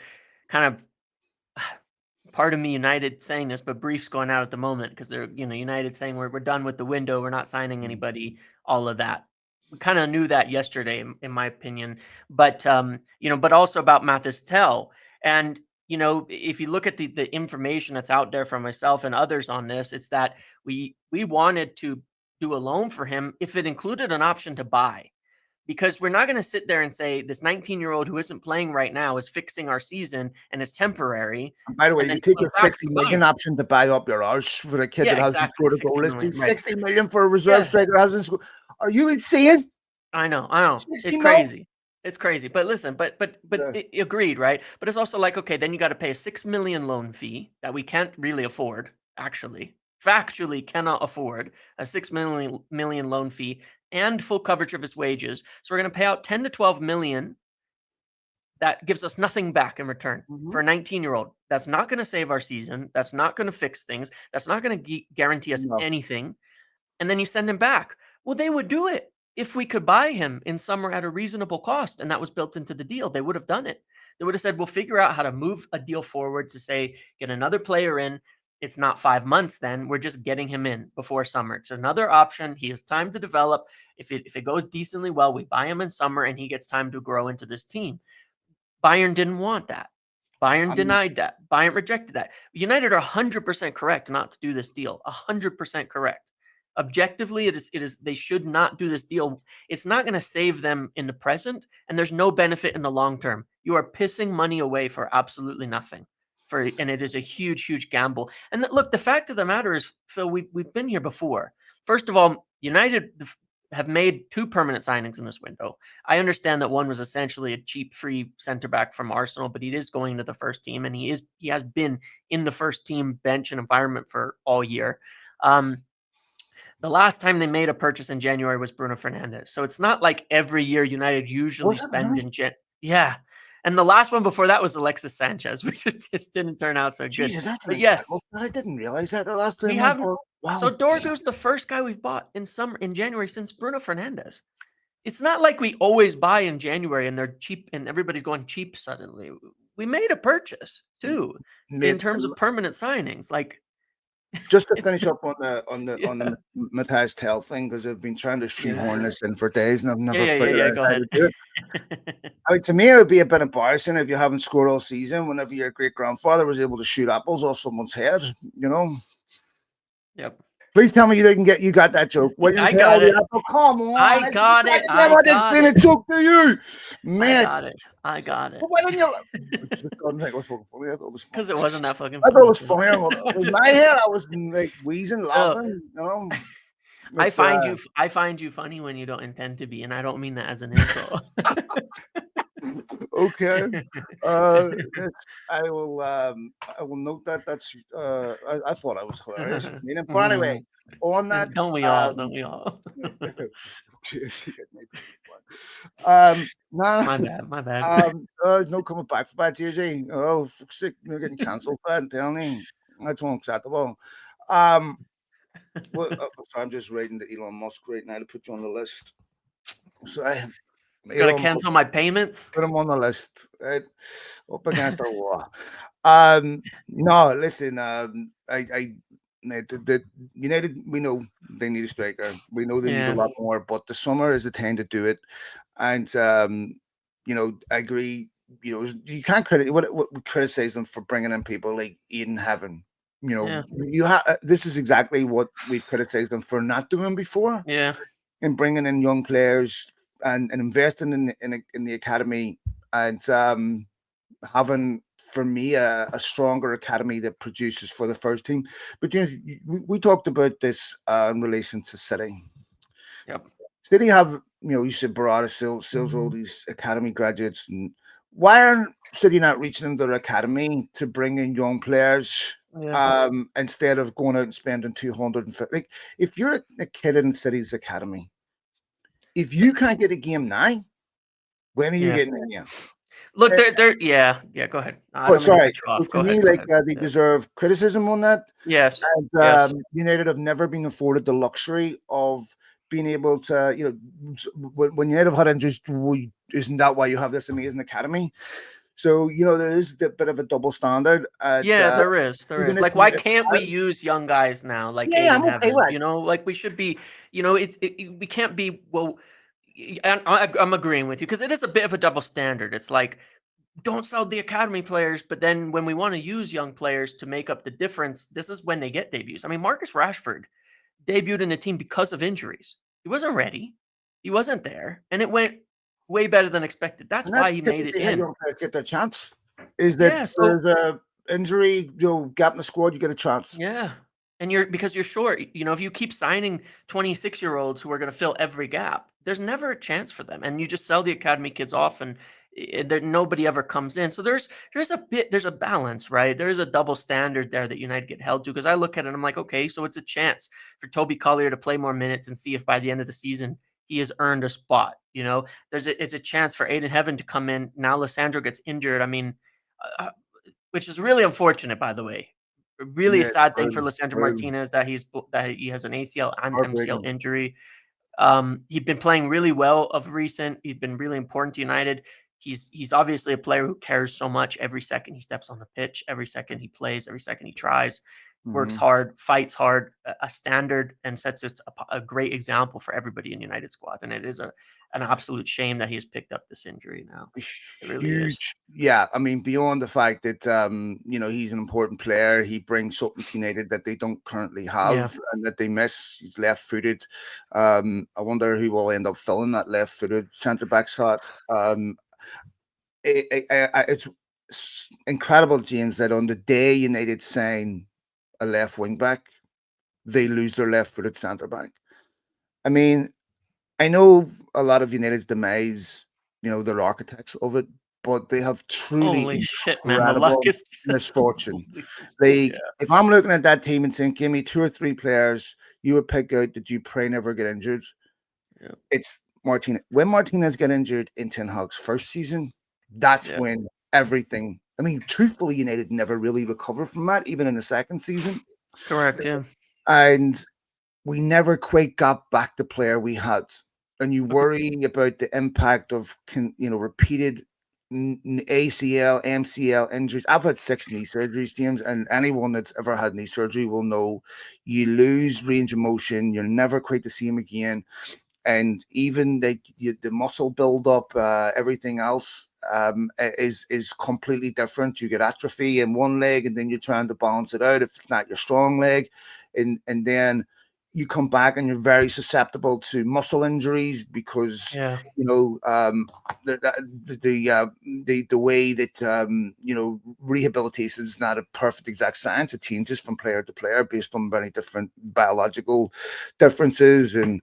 kind of part of me United saying this, but briefs going out at the moment because they're United saying we're done with the window, we're not signing anybody, all of that. We kind of knew that yesterday, in my opinion, but but also about Mathis Tell, and if you look at the information that's out there from myself and others on this, it's that we wanted to do a loan for him if it included an option to buy. Because we're not going to sit there and say this 19-year-old who isn't playing right now is fixing our season and is temporary, And by the way, and you then take come your back 60 to million buy. option to buy up your arse for a kid Yeah, that hasn't exactly. scored a goal 60 this million, season. right. 60 million for a reserve Yeah, striker hasn't scored. Are you insane? I know. It's 60 mil? crazy. It's crazy. But listen, but Yeah. agreed, right? But it's also like, okay, then you got to pay a 6 million loan fee that we can't really afford, actually. Factually cannot afford a 6 million loan fee and full coverage of his wages. So we're going to pay out 10 to 12 million that gives us nothing back in return for Mhm. a 19-year-old. That's not going to save our season. That's not going to fix things. That's not going to guarantee us No. anything. And then you send him back. Well, they would do it if we could buy him in summer at a reasonable cost, and that was built into the deal. They would have done it. They would have said, "We'll figure out how to move a deal forward to say get another player in." It's not 5 months then. We're just getting him in before summer. It's another option. He has time to develop. If it goes decently well, we buy him in summer and he gets time to grow into this team. Bayern didn't want that. Bayern I'm denied that. Bayern rejected that. United are 100% correct not to do this deal. 100% correct. Objectively, it is they should not do this deal. It's not going to save them in the present, and there's no benefit in the long term. You are pissing money away for absolutely nothing. And it is a huge, huge gamble. And look, the fact of the matter is, Phil, we've been here before. First of all, United have made 2 permanent signings in this window. I understand that one was essentially a cheap free center back from Arsenal, but he is going to the first team, and he has been in the first team bench and environment for all year. The last time they made a purchase in January was Bruno Fernandes. So it's not like every year United usually was it spend really? in yeah. And the last one before that was Alexis Sanchez, which just didn't turn out so good. Jesus, that's an But yes, incredible. I didn't realize that the last we time went haven't. for. So Wow. Dorgu was the first guy we've bought in January since Bruno Fernandes. It's not like we always buy in January and they're cheap and everybody's going cheap suddenly. We made a purchase too in Mate, terms of permanent signings. Like just to it's finish up on the yeah. Matthias Tell thing, because I've been trying to shoehorn Yeah. this in for days and I've Yeah, never yeah, yeah, figured yeah. out Go how to ahead. do it. I mean, to me, it would be a bit embarrassing if you haven't scored all season. Whenever your great grandfather was able to shoot apples off someone's head, you know. Yep. Please tell me you got that joke. William I Tell got the it. apple. Come I on, it's the got it. second time I I just got been a it. joke to you, I mate. got it. I got it. But why didn't you? I just don't think it was fucking funny. I thought it was funny. Because it wasn't that fucking I thought it funny, was Phil. funny. In my head, I was like wheezing, Phil, laughing. You know, I but find you I find you funny when you don't intend to be, and I don't mean that as an insult. okay. Uh, it's, I will note that. That's. I thought I was hilarious. You know, but anyway, Mhm. on that. Don't we all? Don't we all? No, My bad. My bad. there's no coming back for that, Tuesday. Oh, fuck's sake, you're getting cancelled for that. I'm telling you, that's unacceptable. Um, well, so I'm just reading the Elon Musk right now to put you on the list. So Gotta Elon Musk, cancel my payments. put him on the list, right? Up against the wall. No, listen, the United, we know they need a striker. We know they need a Yeah. lot more, but the summer is the time to do it. And I agree. You can't what we criticize them for bringing in people like Eden Heaven. Yeah. You have this is exactly what we've criticized them for not doing before, Yeah. in bringing in young players and investing in the academy and having for me a stronger academy that produces for the first team. But we talked about this in relation to City. Yep. City have you said Barada sells all these academy graduates, and why aren't City not reaching into their academy to bring in young players? Yeah. Instead of going out and spending 250, like if you're a kid in City's academy, if you can't get a game now, when are you Yeah. getting in? Yeah. Look, they're yeah. Yeah. Go ahead. I Oh, don't mean to cut sorry. you So off. to Go me, ahead. Go like ahead. they Yeah. deserve criticism on that. Yes. And Yes. United have never been afforded the luxury of being able to, when United have had injuries, isn't that why you have this amazing academy? So there is a bit of a double standard. At Yeah, there is. There even is. if Like, why United, can't we use young guys now, like yeah, Aiden I'm okay Heaven? with it. Like we should be. We can't be. Well, and I'm agreeing with you because it is a bit of a double standard. It's like don't sell the academy players, but then when we want to use young players to make up the difference, this is when they get debuts. I mean, Marcus Rashford debuted in the team because of injuries. He wasn't ready. He wasn't there, and it went way better than expected. That's And that's why he made it typically how in. young players get their chance. Is that Yeah. So there's a injury, gap in the squad, you get a chance. yeah. And because you're short, if you keep signing 26-year-olds who are going to fill every gap, there's never a chance for them. And you just sell the academy kids off and there nobody ever comes in. So there's a balance, right? There's a double standard there that United get held to because I look at it and I'm like, okay, so it's a chance for Toby Collier to play more minutes and see if by the end of the season he has earned a spot. It's a chance for Aiden Heaven to come in. Now Lissandro gets injured. I mean, uh, which is really unfortunate, by the way. A really Yeah, sad thing for brutal, Lissandro brutal, Martinez that he has an ACL and MCL heartbreaking. injury. He'd been playing really well of recent. He's been really important to United. He's obviously a player who cares so much every second he steps on the pitch, every second he plays, every second he tries. works Mhm. hard, fights hard, a standard, and sets a great example for everybody in United squad. And it is an absolute shame that he has picked up this injury now. It really is. Huge. Yeah, I mean, beyond the fact that he's an important player, he brings something to United that they don't currently Yeah. have and that they miss. He's left-footed. I wonder who will end up filling that left-footed centre back slot. It's incredible, James, that on the day United sign a left wing back, they lose their left-footed centre back. I mean, I know a lot of United's demise, they're architects of it, but they have truly Holy shit, man! The luck incredible is just misfortune. unbelievable. Like, Yeah. if I'm looking at that team and saying, give me two or three players, you would pick out that you pray never get injured. Yeah. It's Martinez. When Martinez got injured in Ten Hag's first season, that's Yeah. when everything. I mean, truthfully, United never really recovered from that, even in the second season. Correct. Yeah. And we never quite got back the player we had. And you Agreed. worry about the impact of repeated ACL, MCL injuries. I've had 6 knee surgeries, James, and anyone that's ever had knee surgery will know you lose range of motion. You're never quite the same again, and even the muscle buildup, everything else is completely different. You get atrophy in one leg, and then you're trying to balance it out if it's not your strong leg, and then you come back and you're very susceptible to muscle injuries because Yeah. you know the the way that rehabilitation is not a perfect exact science. It changes from player to player based on very different biological differences and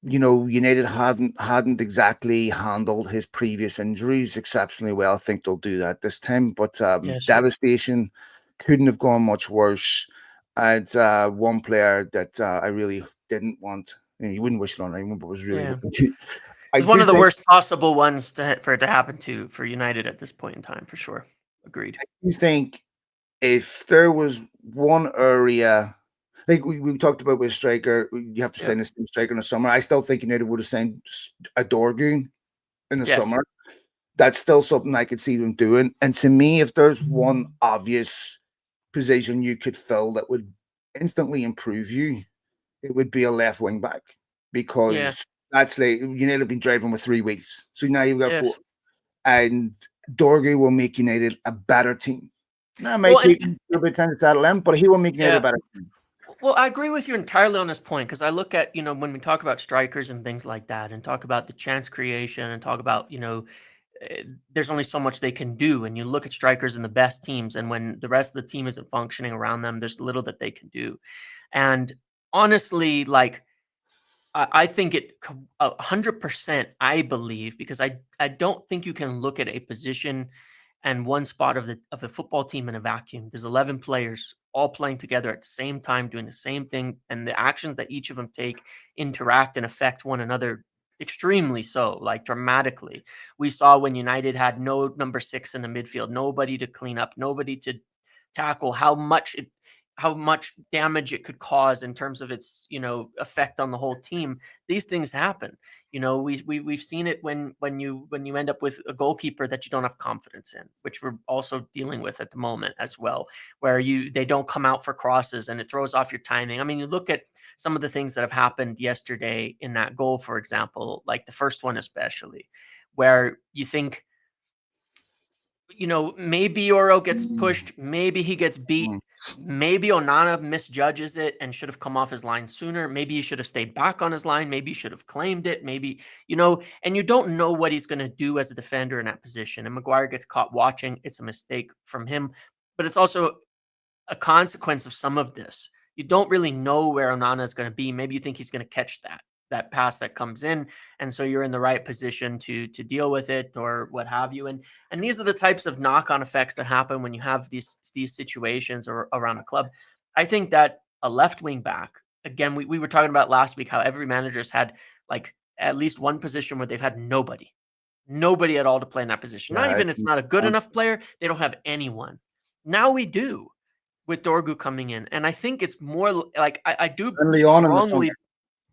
United hadn't exactly handled his previous injuries exceptionally well. I think they'll do that this time. But Yes. devastation couldn't have gone much worse. And one player that I really didn't want. You wouldn't wish it on anyone, but was really Yeah. hoping to. It I was one do of the think worst possible ones for it to happen to for United at this point in time, for sure. Agreed. you think if there was one area, like we talked about with striker, you have to Yeah. sign a striker in the summer. I still think United would have signed a Dorgu in the Yes. summer. That's still something I could see them doing. And to me, if there's one obvious position you could fill that would instantly improve you, it would be a left wing back Yeah. because that's like United have been driving with 3 wheels. So now you've got four. Yes. And Dorgu will make United a better team. Now, it Well, might and, take him a little bit of time to settle in, but he will make United a yeah. better team. Well, I agree with you entirely on this point because I look at, when we talk about strikers and things like that and talk about the chance creation and talk about, there's only so much they can do. And you look at strikers in the best teams, and when the rest of the team isn't functioning around them, there's little that they can do. And honestly, like, I think 100%, I believe, because I don't think you can look at a position and one spot of the football team in a vacuum. There's 11 players all playing together at the same time, doing the same thing, and the actions that each of them take interact and affect one another extremely so, like dramatically. We saw when United had no number 6 in the midfield, nobody to clean up, nobody to tackle, how much damage it could cause in terms of its effect on the whole team. These things happen. We've seen it when you end up with a goalkeeper that you don't have confidence in, which we're also dealing with at the moment as well, where they don't come out for crosses and it throws off your timing. I mean, you look at some of the things that have happened yesterday in that goal, for example, like the first one especially, where you think, maybe Oro gets pushed, maybe he gets beat, Mm. maybe Onana misjudges it and should have come off his line sooner. Maybe he should have stayed back on his line. Maybe he should have claimed it. Maybe, and you don't know what he's going to do as a defender in that position. And Maguire gets caught watching. It's a mistake from him, but it's also a consequence of some of this. You don't really know where Onana is going to be. Maybe you think he's going to catch that pass that comes in, and so you're in the right position to deal with it or what have you. And these are the types of knock-on effects that happen when you have these situations or around a club. I think that a left wing back, again, we were talking about last week how every manager's had like at least one position where they've had nobody at all to play in that position. Not Yeah, even it's not a good enough player, they don't have anyone. Now we do with Dorgu coming in. And I think it's more like I do and Leon in the summer. strongly,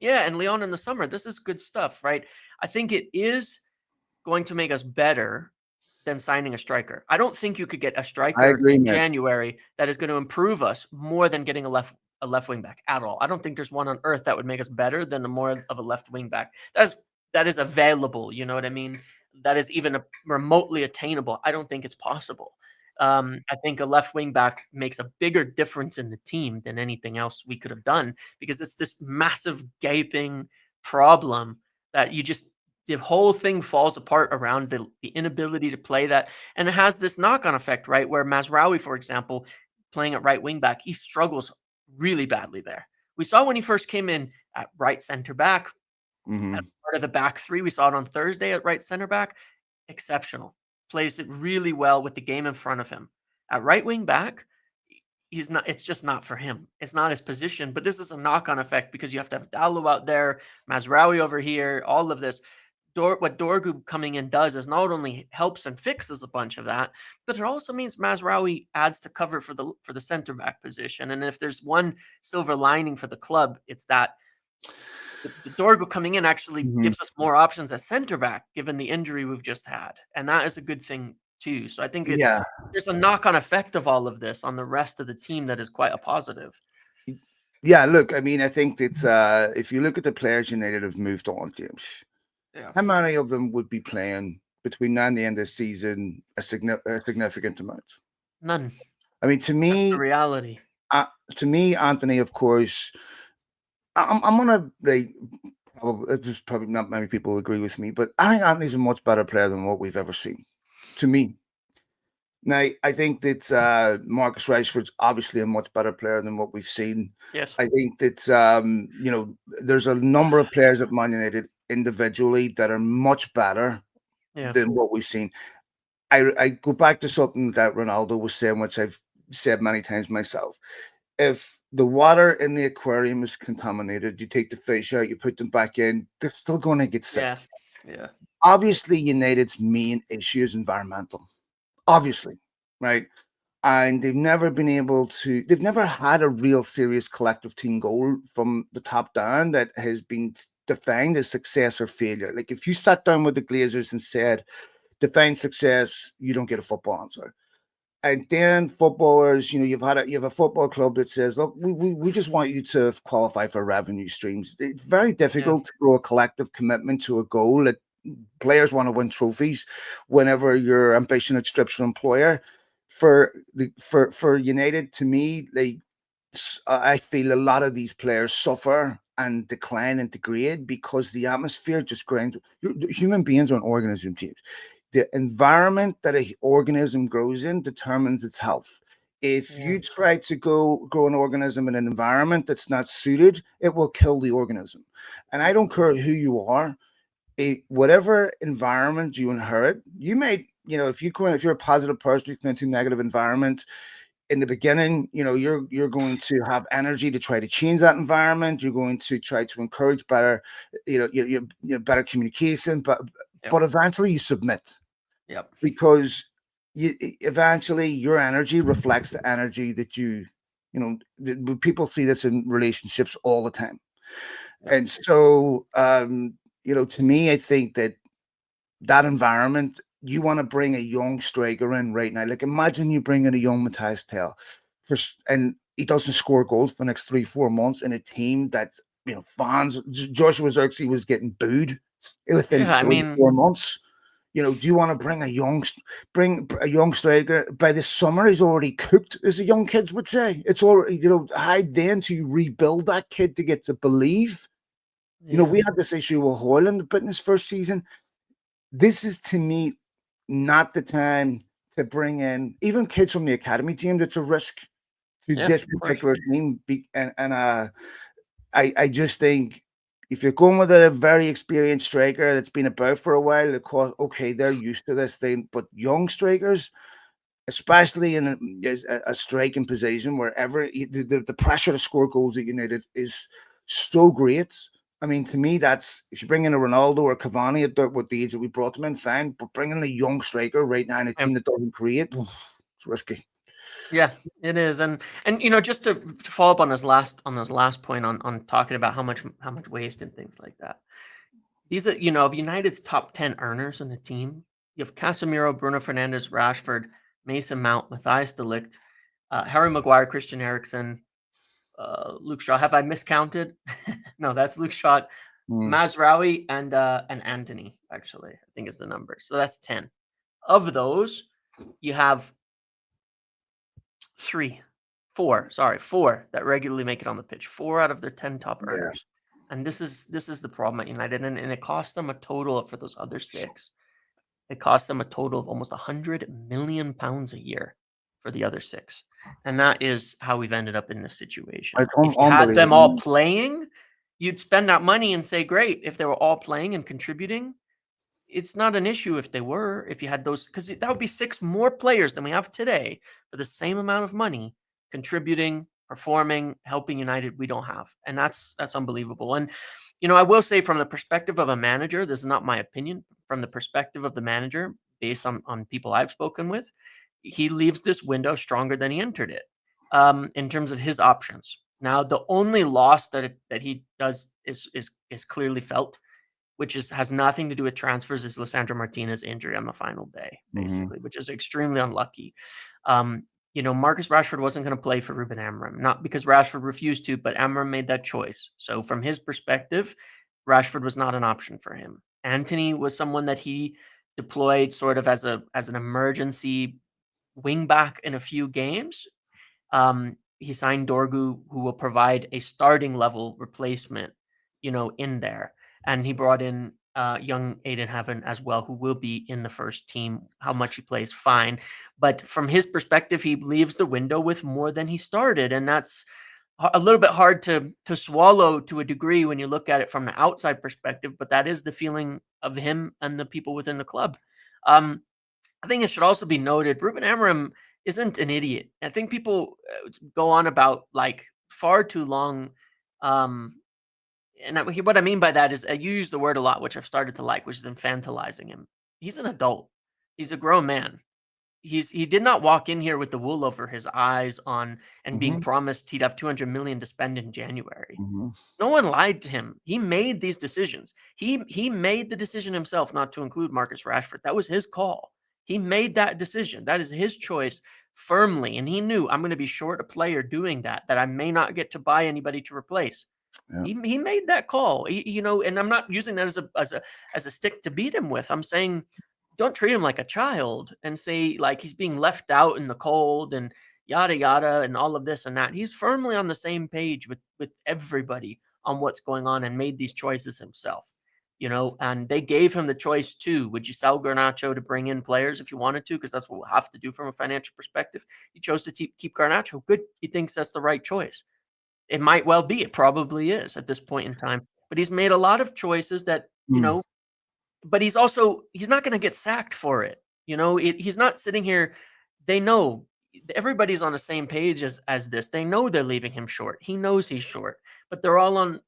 yeah, and Leon in the summer. This is good stuff, right? I think it is going to make us better, than signing a striker. I don't think you could get a I striker agree, in mate. January that is going to improve us more than getting a left wing back at all. I don't think there's one on earth that would make us better than a more of a left wing back. That is available. You know what I mean? That is even remotely attainable. I don't think it's possible. I think a left wing back makes a bigger difference in the team than anything else we could have done because it's this massive gaping problem that the whole thing falls apart around the inability to play that. And it has this knock on effect, right? Where Mazraoui, for example, playing at right wing back, he struggles really badly there. We saw when he first came in at right center back, Hmm. as part of the back three. We saw it on Thursday at right center back. Exceptional. Plays it really well with the game in front of him. At right wing back, he's not. It's just not for him. It's not his position. But this is a knock-on effect because you have to have Dallo out there, Mazraoui over here, all of this. What Dorgu coming in does is not only helps and fixes a bunch of that, but it also means Mazraoui adds to cover for the center back position. And if there's one silver lining for the club, it's that the Dorgu coming in actually Hmm. gives us more options at center back, given the injury we've just had, and that is a good thing too. So I think Yeah. there's a knock-on effect of all of this on the rest of the team that is quite a positive. Yeah, look, I mean, I think it's if you look at the players United have moved on, James, Yeah, how many of them would be playing between now and the end of the season a significant amount? none. I mean, That's the reality. uh, to me, Anthony, of course, I'm gonna like probably there's probably not many people agree with me, but I think Anthony's a much better player than what we've ever seen. To me, now I think that Marcus Rashford's obviously a much better player than what we've seen. Yes. I think that there's a number of players at Man United individually that are much better Yeah. than what we've seen. I go back to something that Ronaldo was saying, which I've said many times myself. If the water in the aquarium is contaminated, you take the fish out, you put them back in, they're still going to get sick. Yeah. Yeah. Obviously, United's main issue is environmental. Obviously, right? And they've never had a real serious collective team goal from the top down that has been defined as success or failure. Like if you sat down with the Glazers and said, define success, you don't get a football answer. And then footballers, you have a football club that says, look, we just want you to qualify for revenue streams. It's very Yeah. difficult to grow a collective commitment to a goal that players want to win trophies whenever your ambition outstrips your employer. For United, to me, I feel a lot of these players suffer and decline and degrade because the atmosphere just grinds. Human beings are an organism, teams. The environment that a organism grows in determines its health. If Yeah. you try to go grow an organism in an environment that's not suited, it will kill the organism. And I don't care Absolutely. who you are, whatever environment you inherit, you may, if you're a positive person, you come into a negative environment in the beginning, you're going to have energy to try to change that environment. You're going to try to encourage better, better communication, Yep. but eventually you submit Yep. because eventually your energy reflects the energy that people see this in relationships all the time. Yep. And so, to me, I think that environment, you want to bring a young striker in right now. Like imagine you bring in a young Matthias Tell and he doesn't score goals for the next 3-4 months in a team that's fans. Joshua Xerxes was getting booed within Yeah. I three, mean, 4 months. Do you want to bring a young striker by the summer? He's already cooked, as the young kids would say. It's already hide then to rebuild that kid to get to believe. yeah. We had this issue with Hoyland, but in his first season, this is to me not the time to bring in even kids from the academy team. That's a risk to Yeah. this Of course. particular team. I just think if you're going with a very experienced striker that's been about for a while, okay, they're used to this thing. But young strikers, especially in a striking position, wherever the pressure to score goals at United is so great. I mean, to me, that's if you bring in a Ronaldo or Cavani with the age that we brought them in, fine. But bringing a young striker right now in a Yeah. team that doesn't create, it's risky. Yeah, it is, and just to follow up on this last point on talking about how much waste and things like that. These are of United's top 10 earners in the team. You have Casemiro, Bruno Fernandes, Rashford, Mason Mount, Matthias de Ligt, Harry Maguire, Christian Eriksen, Luke Shaw. Have I miscounted? No, that's Luke Shaw, Mm. Mazraoui, and Anthony. Actually, I think is the number. So that's 10. Of those, you have four that regularly make it on the pitch. 4 out of their 10 top Yeah. earners, and this is the problem at United, and it cost them a total for those other 6. It cost them a total of almost £100 million a year for the other 6, and that is how we've ended up in this situation. It's If you had them all unbelievable. playing, you'd spend that money and say, "Great!" If they were all playing and contributing, it's not an issue if they were, if you had those, because that would be 6 more players than we have today for the same amount of money contributing, performing, helping United. We don't have, and that's unbelievable. And I will say, from the perspective of a manager, this is not my opinion. From the perspective of the manager, based on people I've spoken with, he leaves this window stronger than he entered it, in terms of his options. Now, the only loss that he does is clearly felt, which has nothing to do with transfers, is Lisandro Martinez injury on the final day, Hmm. basically, which is extremely unlucky. Um, Marcus Rashford wasn't going to play for Ruben Amorim, not because Rashford refused to, but Amorim made that choice. So from his perspective, Rashford was not an option for him. Anthony was someone that he deployed sort of as an emergency wing back in a few games. He signed Dorgu, who will provide a starting level replacement, in there. And he brought in young Aiden Heaven as well, who will be in the first team. How much he plays, fine. But from his perspective, he leaves the window with more than he started. And that's a little bit hard to swallow to a degree when you look at it from the outside perspective. But that is the feeling of him and the people within the club. Um, I think it should also be noted, Ruben Amorim isn't an idiot. I think people go on about like far too long. Um, what I mean by that is, you use the word a lot, which I've started to like, which is infantilizing him. He's an adult. He's a grown man. He did not walk in here with the wool over his eyes on and being Hmm. promised he'd have 200 million to spend in January. Hmm. No one lied to him. He made these decisions. He made the decision himself not to include Marcus Rashford. That was his call. He made that decision. That is his choice firmly, and he knew, I'm going to be short a player doing that I may not get to buy anybody to replace. Yeah. He made that call. And I'm not using that as a stick to beat him with. I'm saying, don't treat him like a child and say like he's being left out in the cold and yada yada and all of this and that. He's firmly on the same page with everybody on what's going on, and made these choices himself. And they gave him the choice too. Would you sell Garnacho to bring in players if you wanted to? Because that's what we'll have to do from a financial perspective. He chose to keep Garnacho. Good. He thinks that's the right choice. It might well be. It probably is at this point in time. But he's made a lot of choices that, Mm. but he's not going to get sacked for it. He's not sitting here. They know, everybody's on the same page as this. They know they're leaving him short. He knows he's short, but they're all on,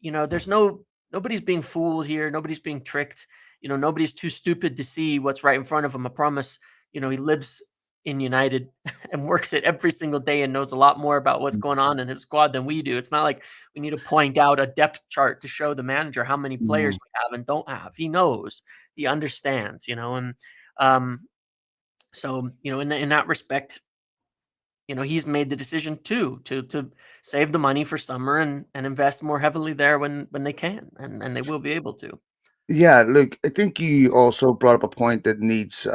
there's nobody's being fooled here. Nobody's being tricked. Nobody's too stupid to see what's right in front of him. I promise, he lives in United and works it every single day and knows a lot more about what's going on in his squad than we do. It's not like we need to point out a depth chart to show the manager how many players Mm. we have and don't have. He knows, he understands, and um, so, in that respect, he's made the decision too to save the money for summer and invest more heavily there when they can, and they will be able to. Yeah, look, I think you also brought up a point that needs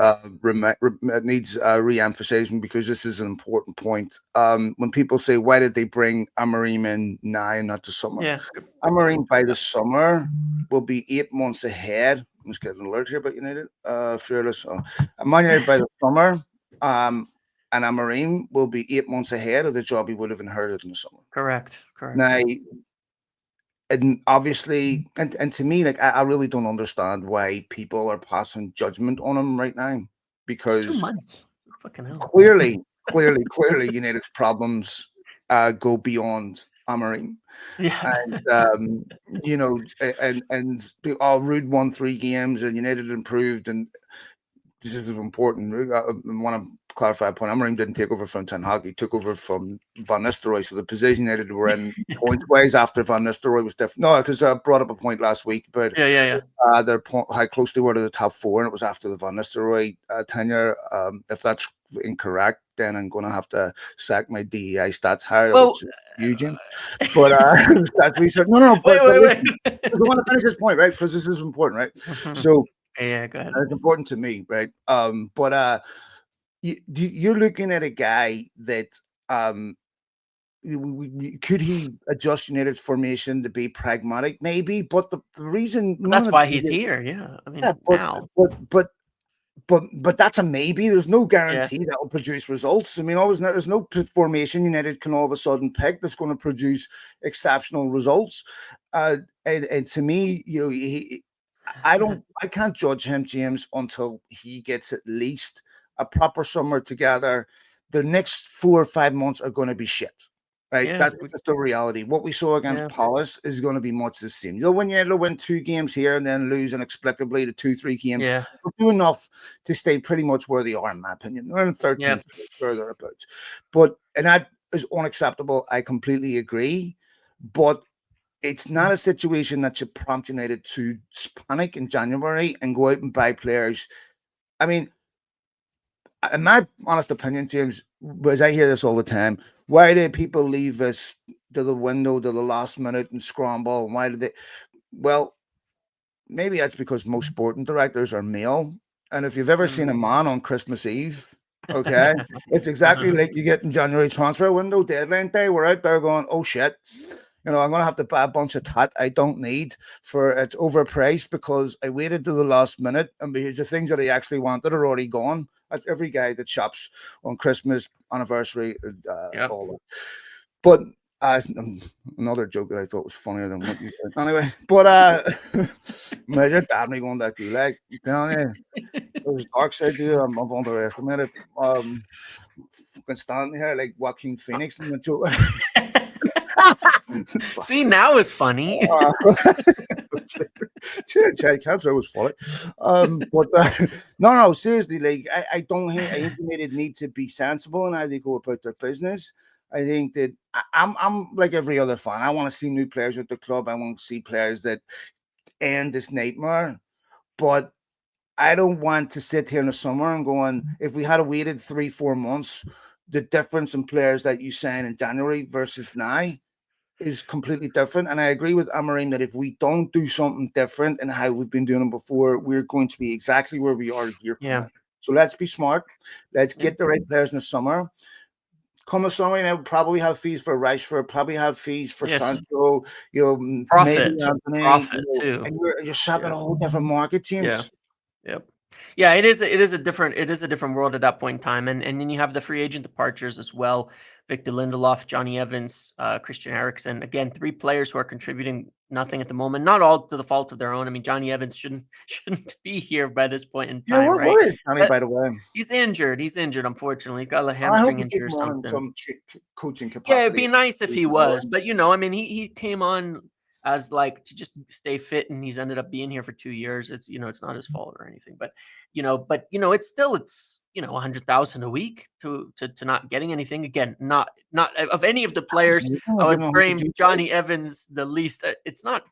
needs re-emphasizing, because this is an important point. When people say, "Why did they bring Amorim in now and not the summer?" Yeah, good, good point. Amorim by the summer will be 8 months ahead. I'm just getting an alert here about United. Fearless. Man United by the summer, and Amorim will be 8 months ahead of the job he would have inherited in the summer. Correct, correct. Now, and obviously, and to me, like I really don't understand why people are passing judgment on him right now, It's 2 because months. Fucking hell. clearly, United's problems go beyond Amorim, Yeah. and Rude won 3 games and United improved, and this is important. I want to clarify a point. Amorim didn't take over from Ten Hag. He took over from Van Nistelrooy. So the position that they were in points ways after Van Nistelrooy was different. No, because I brought up a point last week, but Yeah. how close they were to the top four, and it was after the Van Nistelrooy tenure. If that's incorrect, then I'm going to have to sack my DEI stats higher, Well, which is huge. But that's research. No, but wait. listen, I want to finish this point, right? Because this is important, right? Mhm. So Yeah, go ahead. it's important to me, right? But you're looking at a guy that um could he adjust United's formation to be pragmatic? Maybe, but the reason But one that's of the why things he's here. Yeah, I yeah, mean, now. but that's a maybe. There's no Yeah, guarantee that will produce results. I mean, always there's no formation United can all of a sudden pick that's going to produce exceptional results. Uh, and to me, I can't judge him, James, until he gets at least a proper summer together. The next 4 or 5 months are going to be shit. Right, yeah, that's just the reality. What we saw against yeah, Palace is going to be much the same. When you win 2 games here and then lose inexplicably to 2, 3 games, yeah, we'll do enough to stay pretty much where they are, in my opinion. They're in yeah, 13th or thereabouts, and that is unacceptable. I completely agree, but it's not a situation that should prompt United to panic in January and go out and buy players. I mean, in my honest opinion, James, as I hear this all the time, why do people leave us to the window to the last minute and scramble? And why did they? Well, maybe that's because most sporting directors are male. And if you've ever mm. seen a man on Christmas Eve, okay, it's exactly like you get in January transfer window, deadline day. We're out there going, oh shit, I'm going to have to buy a bunch of tat I don't need for it's overpriced because I waited to the last minute and because the things that I actually wanted are already gone. That's every guy that shops on Christmas, anniversary, Yep. all that. But as another joke that I thought was funnier than what you said. Anyway, but imagine dad me going that gulag. I'm telling you, there's a dark side to it. I've underestimated. Fucking standing here like Joaquin Phoenix in the joke. See, now it's funny. Uh, child cancer was funny. But no, seriously, like I don't think I think United need to be sensible in how they go about their business. I think that I'm like every other fan. I want to see new players at the club. I want to see players that end this nightmare. But I don't want to sit here in the summer and going, if we had waited 3, 4 months, the difference in players that you sign in January versus now is completely different. And I agree with Amorim that if we don't do something different in how we've been doing it before, we're going to be exactly where we are a year from Yeah, now. So let's be smart. Let's yeah, get the right players in the summer. Come the summer, probably have fees for Rashford, probably have fees for yes. Sancho, maybe Profit, Anthony, profit too. and you're shopping Yeah, a whole different market, yeah. James. Yep. Yeah, it is a different world at that point in time, and then you have the free agent departures as well. Victor Lindelof, Johnny Evans, Christian Eriksen. Again, three players who are contributing nothing at the moment. Not all to the fault of their own. I mean, Johnny Evans shouldn't shouldn't be here by this point in Yeah, time, right? where is Johnny, But by the way? he's injured. He's injured, unfortunately. He's got a I hope hamstring we keep injury or him on in something. some coaching Yeah, it'd capacity. be nice if he was, but I mean, he came on as like to just stay fit, and he's ended up being here for 2 years. It's not his fault or anything, it's still 100,000 a week to not getting anything. Again, not of any of the players. We're I giving would him 100 frame G. Johnny Evans the least. It's not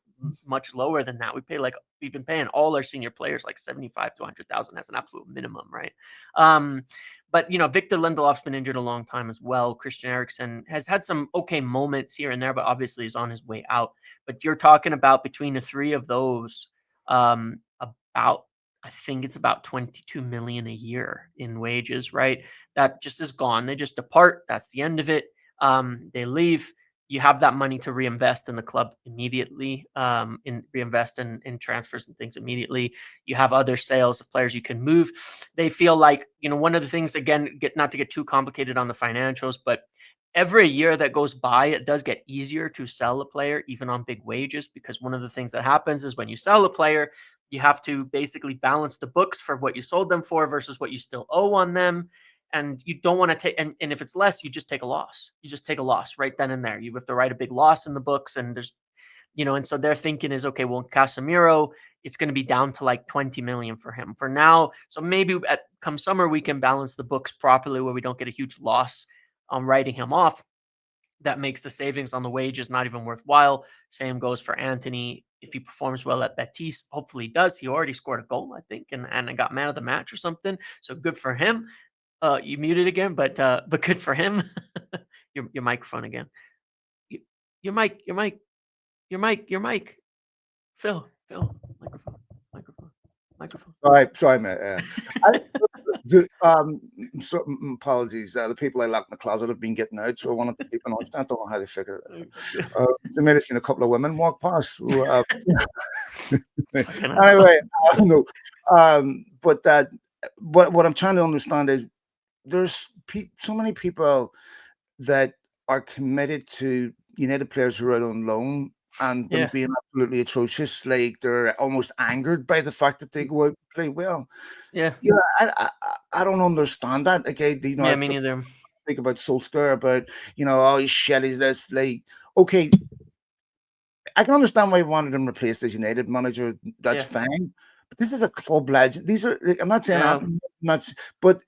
much lower than that. We've been paying all our senior players like 75 to 100,000 as an absolute minimum, right? Um, but Victor Lindelof's been injured a long time as well. Christian Eriksen has had some okay moments here and there, but obviously is on his way out. But you're talking about between the three of those, about I think it's about 22 million a year in wages, right? That just is gone. They just depart. That's the end of it. They leave. You have that money to reinvest in the club immediately, in reinvest in transfers and things immediately. You have other sales of players you can move. They feel like, one of the things, again, not to get too complicated on the financials, but every year that goes by, it does get easier to sell a player, even on big wages, because one of the things that happens is when you sell a player, you have to basically balance the books for what you sold them for versus what you still owe on them. And you don't want to take, and if it's less, you just take a loss. You just take a loss right then and there. You have to write a big loss in the books, and And so their thinking is, okay, well, Casemiro, it's going to be down to like 20 million for him for now. So maybe at come summer we can balance the books properly where we don't get a huge loss on writing him off. That makes the savings on the wages not even worthwhile. Same goes for Anthony. If he performs well at Betis, hopefully he does. He already scored a goal, I think, and got man of the match or something. So good for him. You muted again, but good for him. Your microphone again. You, your mic. Phil, microphone, microphone, microphone. Sorry, mate. I, so, apologies. The people I locked in the closet have been getting out, so I wanted to keep an eye. I don't know how they figured it out. I may have seen a couple of women walk past. So, anyway, no. But that, what I'm trying to understand is there's so many people that are committed to United players who are out on loan and them Yeah, being absolutely atrocious. Like they're almost angered by the fact that they go out and play well. yeah, Yeah, I don't understand that. Okay, yeah. I Me neither. speak about Solskjaer, about oh he's shit, he's this. Like, okay, I can understand why he wanted him replaced as United manager. That's Yeah, fine, but this is a club legend. These are. Like, I'm not saying yeah. I'm not, but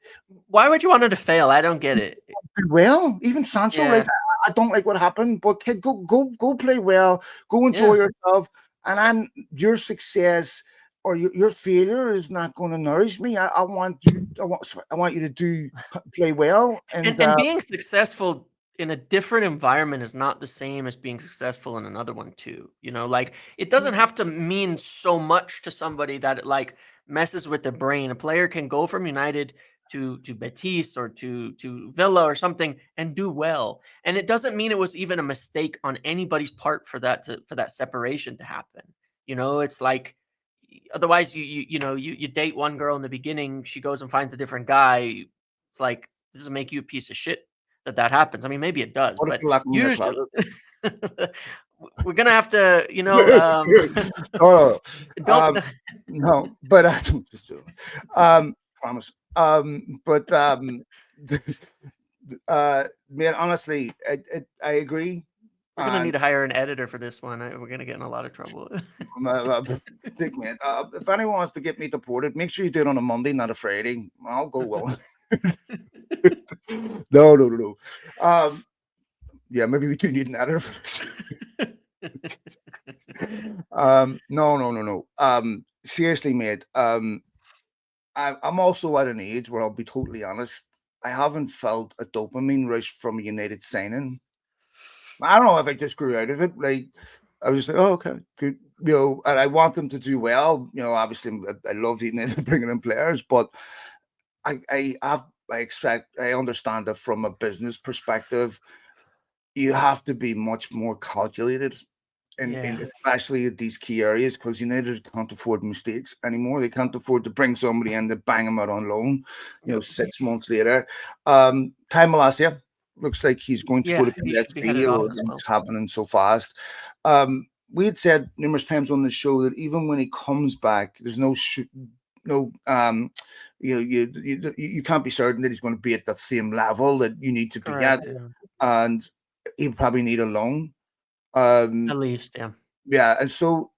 Why would you want it to fail? I don't get it. well, even Sancho, like Yeah, I don't like what happened, but kid, go play well, go enjoy yeah. yourself, and your success or your failure is not going to nourish me. I want you, I want you to play well, and And being successful in a different environment is not the same as being successful in another one too. Like it doesn't have to mean so much to somebody that it like messes with the brain. A player can go from United to Betis or to Villa or something and do well. And it doesn't mean it was even a mistake on anybody's part for that separation to happen. It's like otherwise you date one girl in the beginning, she goes and finds a different guy. It's like doesn't make you a piece of shit that happens. I mean, maybe it does, what if but you lock me in the usually closet? we're gonna have to, Oh, don't. no, but I don't just do it. Promise. But man, honestly, I agree. We're gonna need And to hire an editor for this one. We're gonna get in a lot of trouble. Dick, man, if anyone wants to get me deported, make sure you do it on a Monday, not a Friday. I'll go well. No, no, no, no. Yeah, maybe we do need an editor for this. No, no, no, no. Seriously, mate. I'm also at an age where I'll be totally honest. I haven't felt a dopamine rush from a United signing. I don't know if I just grew out of it. Like I was like, oh, okay, good. And I want them to do well. Obviously, I love bringing in players, but I expect, I understand that from a business perspective, you have to be much more calculated in Yeah. especially at these key areas because United can't afford mistakes anymore. They can't afford to bring somebody in to bang them out on loan, Yep. 6 months later. Ty Malasia looks like he's going to go Yeah. to He should be PSV, headed off or as well. it's happening so fast. We had said numerous times on the show that even when he comes back, there's no you can't be certain that he's going to be at that same level that you need to be at, Correct. Yeah. and he'll probably need a loan. Um, At least. Yeah. yeah, and so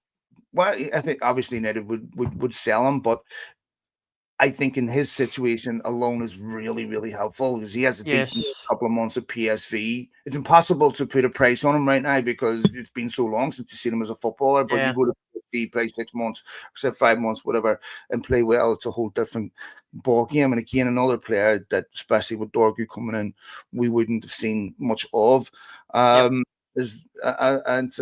well, I think obviously United would sell him, but I think in his situation alone is really, really helpful because he has a decent Yes. couple of months of PSV. It's impossible to put a price on him right now because it's been so long since you've seen him as a footballer. But you Yeah. go to PSV, play 6 months, say 5 months, whatever, and play well. It's a whole different ball game. And again, another player that, especially with Dorgu coming in, we wouldn't have seen much of. Yep. Um, is and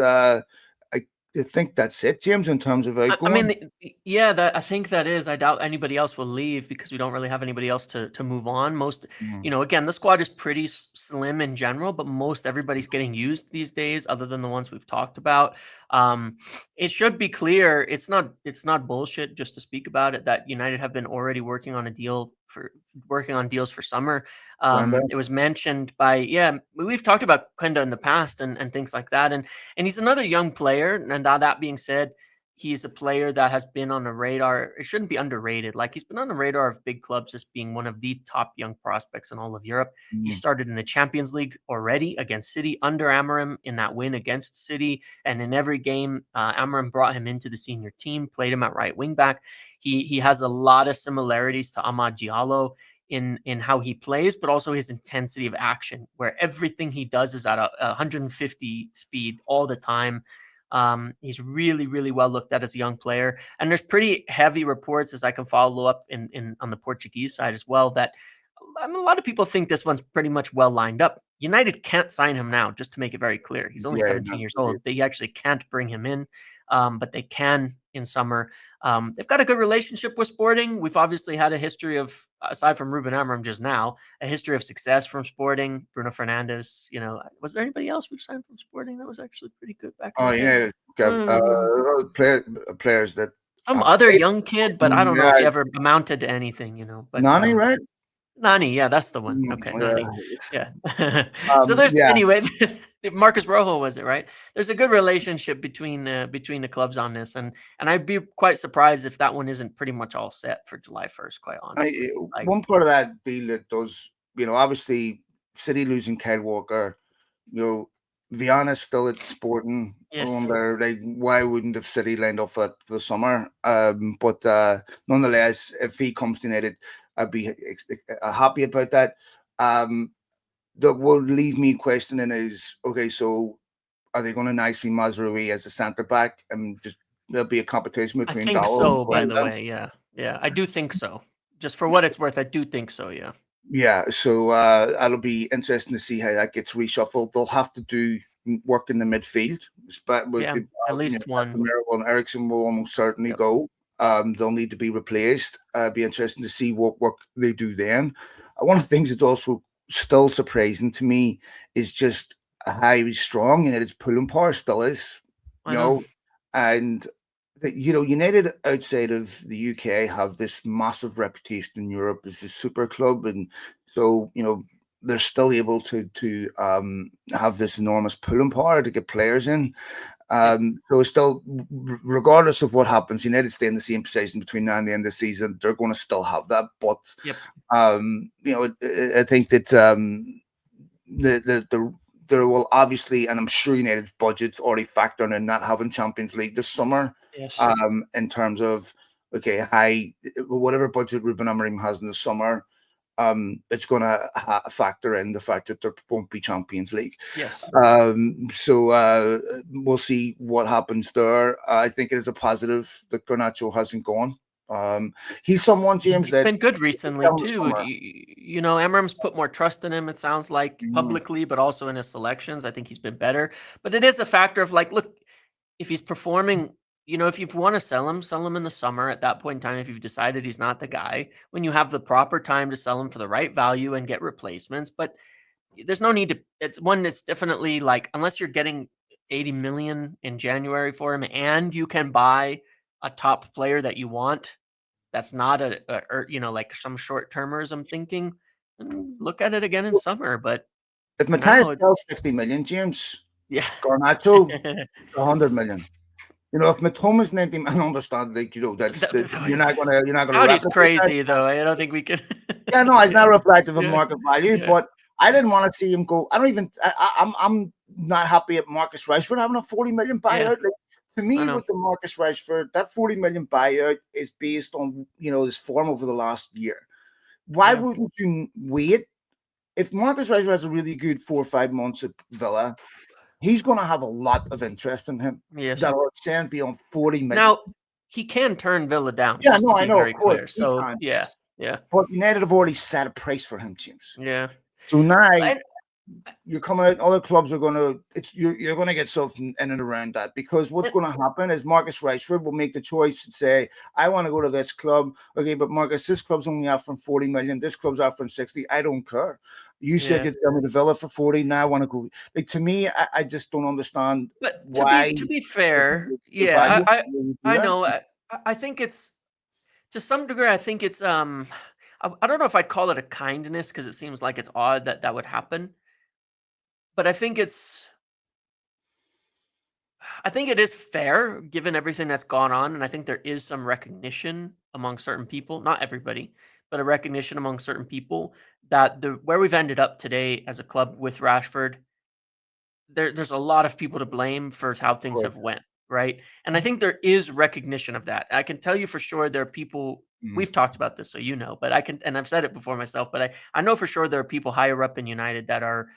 I think that's it, James, in terms of I mean, outgoing. yeah, that I think that is. I doubt anybody else will leave because we don't really have anybody else to move on. Most, Mm. again, the squad is pretty slim in general, but most everybody's getting used these days, other than the ones we've talked about. Um, it should be clear it's not bullshit just to speak about it that United have been already working on deals for summer. Brenda? It was mentioned by we've talked about Kenda in the past and things like that, and he's another young player. And that being said, he's a player that has been on the radar. It shouldn't be underrated. Like, he's been on the radar of big clubs as being one of the top young prospects in all of Europe. He Mm. started in the Champions League already against City under Amorim in that win against City, and in every game, Amorim brought him into the senior team, played him at right wing back. He has a lot of similarities to Amad Diallo in how he plays, but also his intensity of action, where everything he does is at a 150 speed all the time. He's really, really well looked at as a young player, and there's pretty heavy reports, as I can follow up in on the Portuguese side as well, that a lot of people think this one's pretty much well lined up. United can't sign him now, just to make it very clear. He's only Yeah, 17 no, years old. They actually can't bring him in, but they can in summer. They've got a good relationship with Sporting. We've obviously had a history of, aside from Ruben Amorim just now, a history of success from Sporting. Bruno Fernandes, was there anybody else we've signed from Sporting that was actually pretty good back in oh, the day? yeah, Um, players that some have other played. young kid, but I don't know if Yeah, he ever amounted to anything. But Nani, right? Nani, yeah, that's the one. Mm, Okay, yeah, Nani. Yeah. So there's yeah. anyway, Marcus Rojo was it, right? There's a good relationship between the clubs on this, and I'd be quite surprised if that one isn't pretty much all set for July 1st, quite honestly. Like, One part of that deal that does, obviously, City losing Kyle Walker, you know, Viana's still at Sporting yes, on there. Like, why wouldn't have City lined up for the summer? But nonetheless, if he comes to United, I'd be happy about that. Um, that would leave me questioning is okay. So, are they going to nicely Mazraoui as a centre back, and just there'll be a competition I between think Dowell and so, by the Brenda? way, yeah. Yeah, I do think so. Just for what it's worth, I do think so, yeah. Yeah, so that'll be interesting to see how that gets reshuffled. They'll have to do work in the midfield, but with Yeah, the at least one. Casemiro and Ericsson will almost certainly Yep. go. They'll need to be replaced. Be interesting to see what work they do then. One of the things that's also still surprising to me is just how strong United's pulling power still is. I You know. know, and United outside of the UK have this massive reputation in Europe as a super club, and so they're still able to have this enormous pulling power to get players in. Yep. So it's still, regardless of what happens, United stay in the same position between now and the end of the season. They're going to still have that, but Yep. I think that the there will obviously, and I'm sure United's budget's already factoring in not having Champions League this summer. Yes. In terms of okay, whatever budget Ruben Amorim has in the summer, it's going to factor in the fact that there won't be Champions League. Yes. So we'll see what happens there. I think it is a positive that Garnacho hasn't gone. He's someone, James, He's that been good recently down the too. summer. Emram's put more trust in him, it sounds like, Mhm. publicly, but also in his selections. I think he's been better. But it is a factor of like, look, if he's performing, if you want to sell him in the summer at that point in time, if you've decided he's not the guy, when you have the proper time to sell him for the right value and get replacements. But there's no need to, it's one that's definitely like, unless you're getting 80 million in January for him and you can buy a top player that you want, that's not like some short termers. I'm thinking, look at it again in summer. But If for Matthias now, sells 60 million, James, yeah. Garnacho 100 million. If Matoma's 90, I understand that you're not gonna Saudi's replicate that. crazy though. I don't think we could. Yeah, no, it's not reflective of Yeah, market value, yeah, but I didn't want to see him go. I don't even. I'm not happy at Marcus Rashford having a 40 million yeah. buyout. Like, to I me, know. with the Marcus Rashford, that 40 million buyout is based on his form over the last year. Why Yeah. wouldn't you wait? If Marcus Rashford has a really good 4 or 5 months at Villa, he's going to have a lot of interest in him Yes. that will extend beyond 40 million. Now he can turn Villa down, Yeah, just no, to I be know, of very course, clear. he So can. yeah, yeah, But United have already set a price for him, James. yeah. So now And you're coming out, other clubs are going to, you're going to get something in and around that, because what's and going to happen is Marcus Rashford will make the choice and say, I want to go to this club. Okay, but Marcus, this club's only offering 40 million. This club's offering 60. I don't care. You said yeah. you'd sell me to Villa for 40. Now I want to go. Like, to me, I just don't understand But to be why to be fair, the yeah, value do I that. know. I think it's, to some degree. I think it's I don't know if I'd call it a kindness, because it seems like it's odd that would happen. But I think it's I think it is fair given everything that's gone on, and I think there is some recognition among certain people, not everybody, but a recognition among certain people that the where we've ended up today as a club with Rashford, there's a lot of people to blame for how Of things course. have went, right? And I think there is recognition of that. I can tell you for sure there are people we've Mhm. talked about this, so you know, but I can and I've said it before myself, but I know for sure there are people higher up in United that are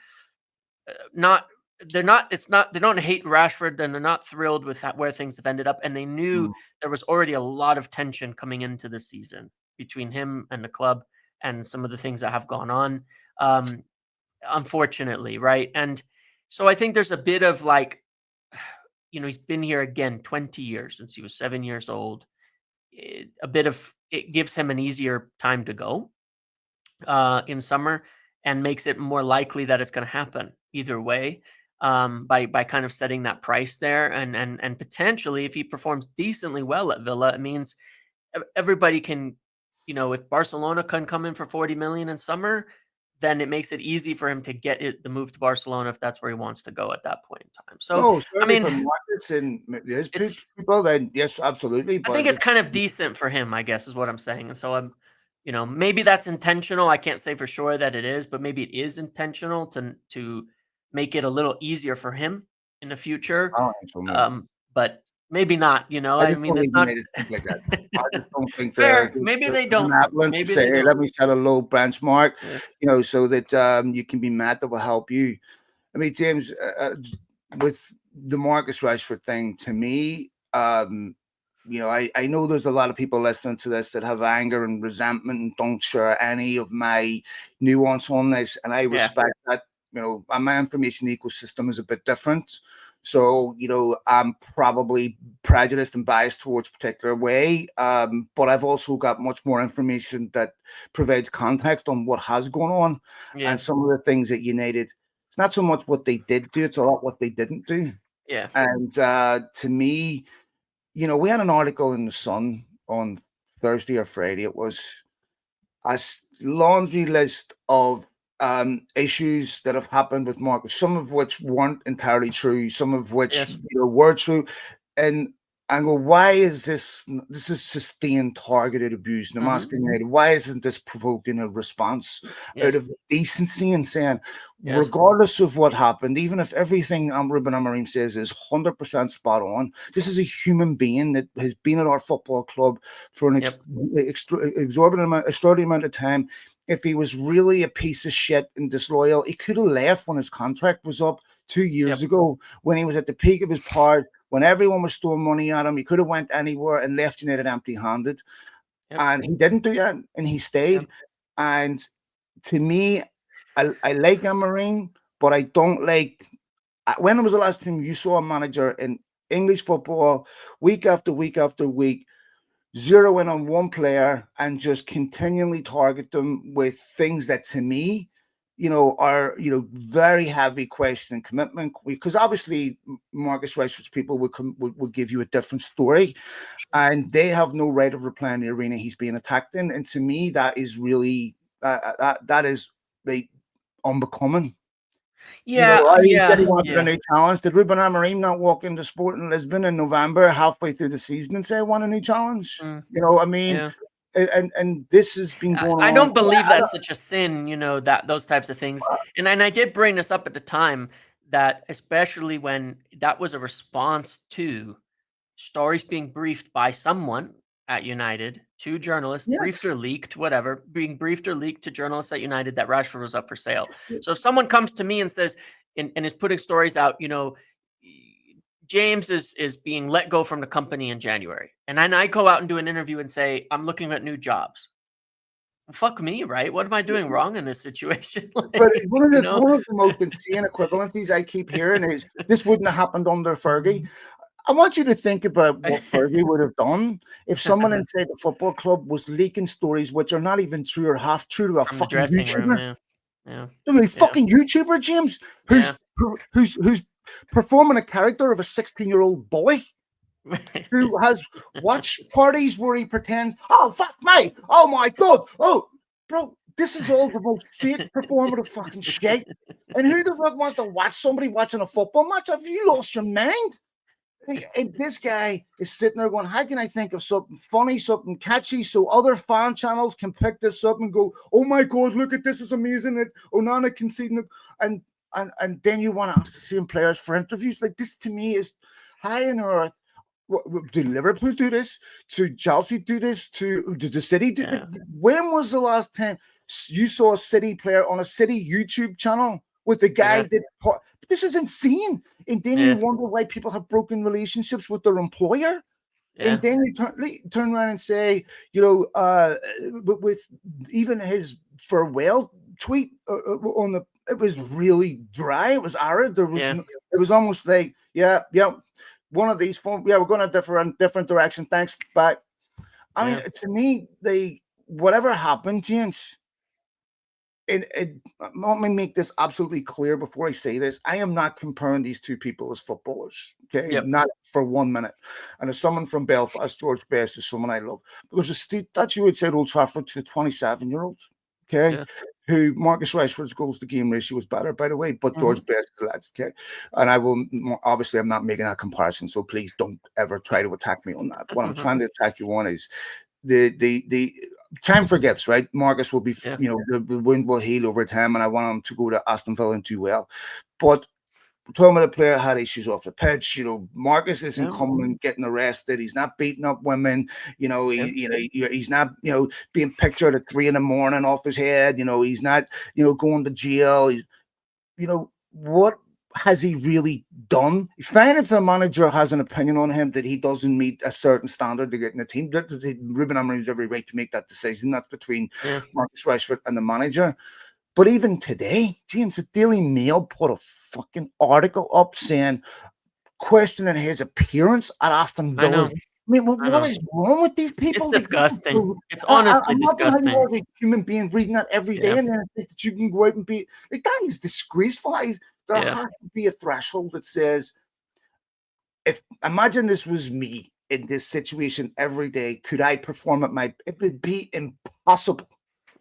not they're not it's not they don't hate Rashford and they're not thrilled with where things have ended up, and they knew Mhm. there was already a lot of tension coming into the season between him and the club and some of the things that have gone on, um, unfortunately, right? And so I think there's a bit of like, he's been here again 20 years since he was 7 years old. A bit of it gives him an easier time to go in summer and makes it more likely that it's going to happen either way, by kind of setting that price there, and potentially if he performs decently well at Villa, it means everybody can, if Barcelona can come in for 40 million in summer, then it makes it easy for him to get the move to Barcelona if that's where he wants to go at that point in time. So No, I certainly mean, for markets and his it's people, then yes, absolutely. I think But it's kind of decent for him, I guess, is what I'm saying. And so maybe that's intentional. I can't say for sure that it is, but maybe it is intentional to make it a little easier for him in the future. I don't think so, no. But maybe not. I I just mean, don't it's think not United think like that. I just don't think fair. Maybe they the don't. benevolence to Maybe say, they hey, don't. let me set a low benchmark, Yeah. so that you can be met that will help you. I mean, James, with the Marcus Rashford thing, to me, I know there's a lot of people listening to this that have anger and resentment and don't share any of my nuance on this, and I Yeah. respect that. My information ecosystem is a bit different. So, I'm probably prejudiced and biased towards a particular way. But I've also got much more information that provides context on what has gone on Yeah. and some of the things that United, it's not so much what they did do, it's a lot what they didn't do. Yeah. And to me, we had an article in the Sun on Thursday or Friday. It was a laundry list of issues that have happened with Marcus, some of which weren't entirely true, some of which Yes. were true, and I go, why is this? This is sustained targeted abuse. And I'm Mm-hmm. asking you, why isn't this provoking a response out Yes. of decency and saying, Yes. regardless of what happened, even if everything Ruben Amorim says is 100% spot on, this is a human being that has been at our football club for an Yep. exorbitant amount, extraordinary amount of time. If he was really a piece of shit and disloyal, he could have left when his contract was up 2 years Yep. ago, when he was at the peak of his powers, when everyone was throwing money at him. He could have went anywhere and left United empty-handed, Yep. and he didn't do that, and he Yep. stayed. And to me, I like Amorim, but I don't like. When was the last time you saw a manager in English football, week after week after week, zero in on one player and just continually target them with things that, to me, are very heavy question and commitment? Because obviously Marcus Rashford's people would give you a different story, and they have no right of reply in the arena he's being attacked in. And to me, that is really that is like unbecoming. Yeah. He said Yeah. he wanted a Yeah. new challenge. Did Ruben Amorim not walk into Sporting Lisbon in November, halfway through the season, and say, "I want a new challenge"? Mm, I mean, yeah. and this has been going I on. don't believe that's such a sin, that those types of things. And I did bring this up at the time that especially when that was a response to stories being briefed by someone at United to journalists, briefed Yes, or leaked, whatever, being briefed or leaked to journalists at United that Rashford was up for sale. So if someone comes to me and says and is putting stories out, James is being let go from the company in January, and then I go out and do an interview and say I'm looking at new jobs. Fuck me, right? What am I doing wrong in this situation? but Like, one of you the know? one of the most insane equivalencies I keep hearing is this wouldn't have happened under Fergie. I want you to think about what Fergie would have done if someone inside the football club was leaking stories which are not even true or half true to a From the fucking dressing room, YouTuber. yeah. Yeah. I mean, Yeah. fucking YouTuber, James, Yeah. who's performing a character of a 16-year-old boy who has watch parties where he pretends, oh fuck me, oh my god, oh bro, this is all the most fake performative fucking shit. And who the fuck wants to watch somebody watching a football match? Have you lost your mind? And this guy is sitting there going, "How can I think of something funny, something catchy, so other fan channels can pick this up and go, oh my god, look at this, is amazing! It Onana conceding it," and then you want to ask the same players for interviews. Like this to me is high in earth. Did Liverpool do this? To Chelsea do this? To did the City do? Yeah. When was the last time you saw a City player on a City YouTube channel with the guy Yeah. that? This is insane. And then you Yeah. wonder why people have broken relationships with their employer. And Yeah. then you turn around and say, with even his farewell tweet on the, it was really dry. It was arid. Yeah. It was almost like, yeah, yeah, one of these phone, yeah, we're going a different direction. Thanks, bye. I mean, Yeah. to me, whatever happened, James, and let me make this absolutely clear before I say this. I am not comparing these two people as footballers. Okay, Yep. not for 1 minute. And as someone from Belfast, George Best is someone I love. But there's a statue outside Old Trafford to 27-year-old. Okay, Yeah. who Marcus Rashford's goals to game ratio was better, by the way, but Hmm. George Best is lads. Okay, and I will obviously I'm not making that comparison, so please don't ever try to attack me on that. What I'm trying to attack you on is the time forgives, right? Marcus will be, Yeah. the wind will heal over time, and I want him to go to Aston Villa and do well. But talking about a player had issues off the pitch, Marcus isn't Yeah. coming and getting arrested. He's not beating up women. Yeah. He's not, being pictured at 3 in the morning off his head. He's not, going to jail. What has he really done? Fine if the manager has an opinion on him that he doesn't meet a certain standard to get in the team. Ruben Amorim's every right to make that decision. That's between Yeah. Marcus Rashford and the manager. But even today, James, the Daily Mail put a fucking article up saying, questioning his appearance at Aston I Villa's. know. I mean, I what know. is wrong with these It's people? disgusting. It's honestly Imagine how you disgusting. are as a human being reading that every day, Yeah. and then think that you can go out and be like that is disgraceful. There Yeah. has to be a threshold that says, if imagine this was me in this situation every day, could I perform at my? It would be impossible,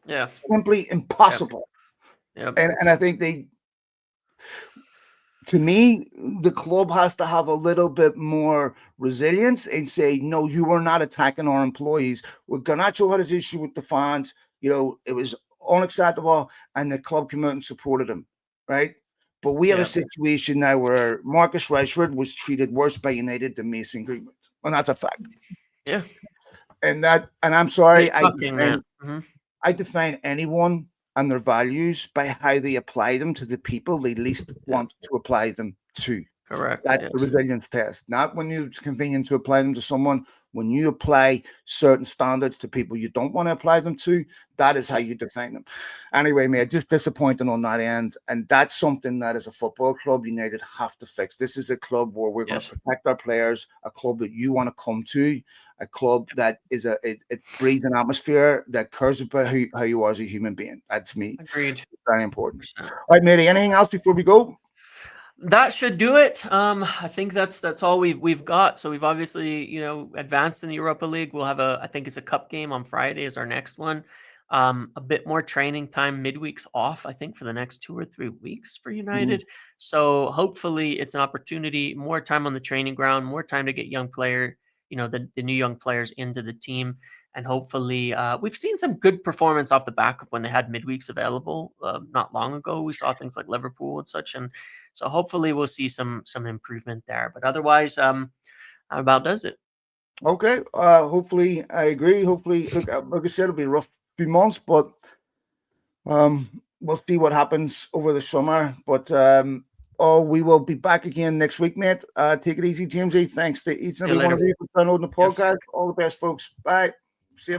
Yeah. simply Yep. impossible. Yep. And I think to me, the club has to have a little bit more resilience and say, no, you are not attacking our employees. Well, Garnacho had his issue with the fans. It was unacceptable, and the club came out and supported him, right? But we have a Yep. situation now where Marcus Rashford was treated worse by United than Mason Greenwood, and that's a fact. Yeah. And I'm sorry, It's shocking, man. Hmm. I define anyone and their values by how they apply them to the people they least Yep. want to apply them to. Correct. That's the Yes. resilience test. Not when it's convenient to apply them to someone. When you apply certain standards to people you don't want to apply them to, that is how Yep. you define them. Anyway, mate, just disappointing on that end. And that's something that as a football club, United have to fix. This is a club where we're going to Yes. protect our players, a club that you want to come to, a club that is it breathes an atmosphere that cares about how you are as a human being. That to me Agreed. is very important. 100%. All right, matey, anything else before we go? That should do it. I think that's all we've got. So we've obviously, advanced in the Europa League. We'll have I think it's a cup game on Friday is our next one. A bit more training time, midweeks off, I think, for the next 2 or 3 weeks for Mhm. United. So hopefully it's an opportunity, more time on the training ground, more time to get the new young players into the team. And hopefully, we've seen some good performance off the back of when they had midweeks available. Not long ago, we saw things like Liverpool and such, and so hopefully we'll see some improvement there. But otherwise, that about does it. Okay. Hopefully, I agree. Hopefully, look, like I said, it'll be a rough few months, but we'll see what happens over the summer. But we will be back again next week, mate. Take it easy, Jamesy. Thanks to each and See you every one later. of you for downloading the Yes. podcast. All the best, folks. Bye.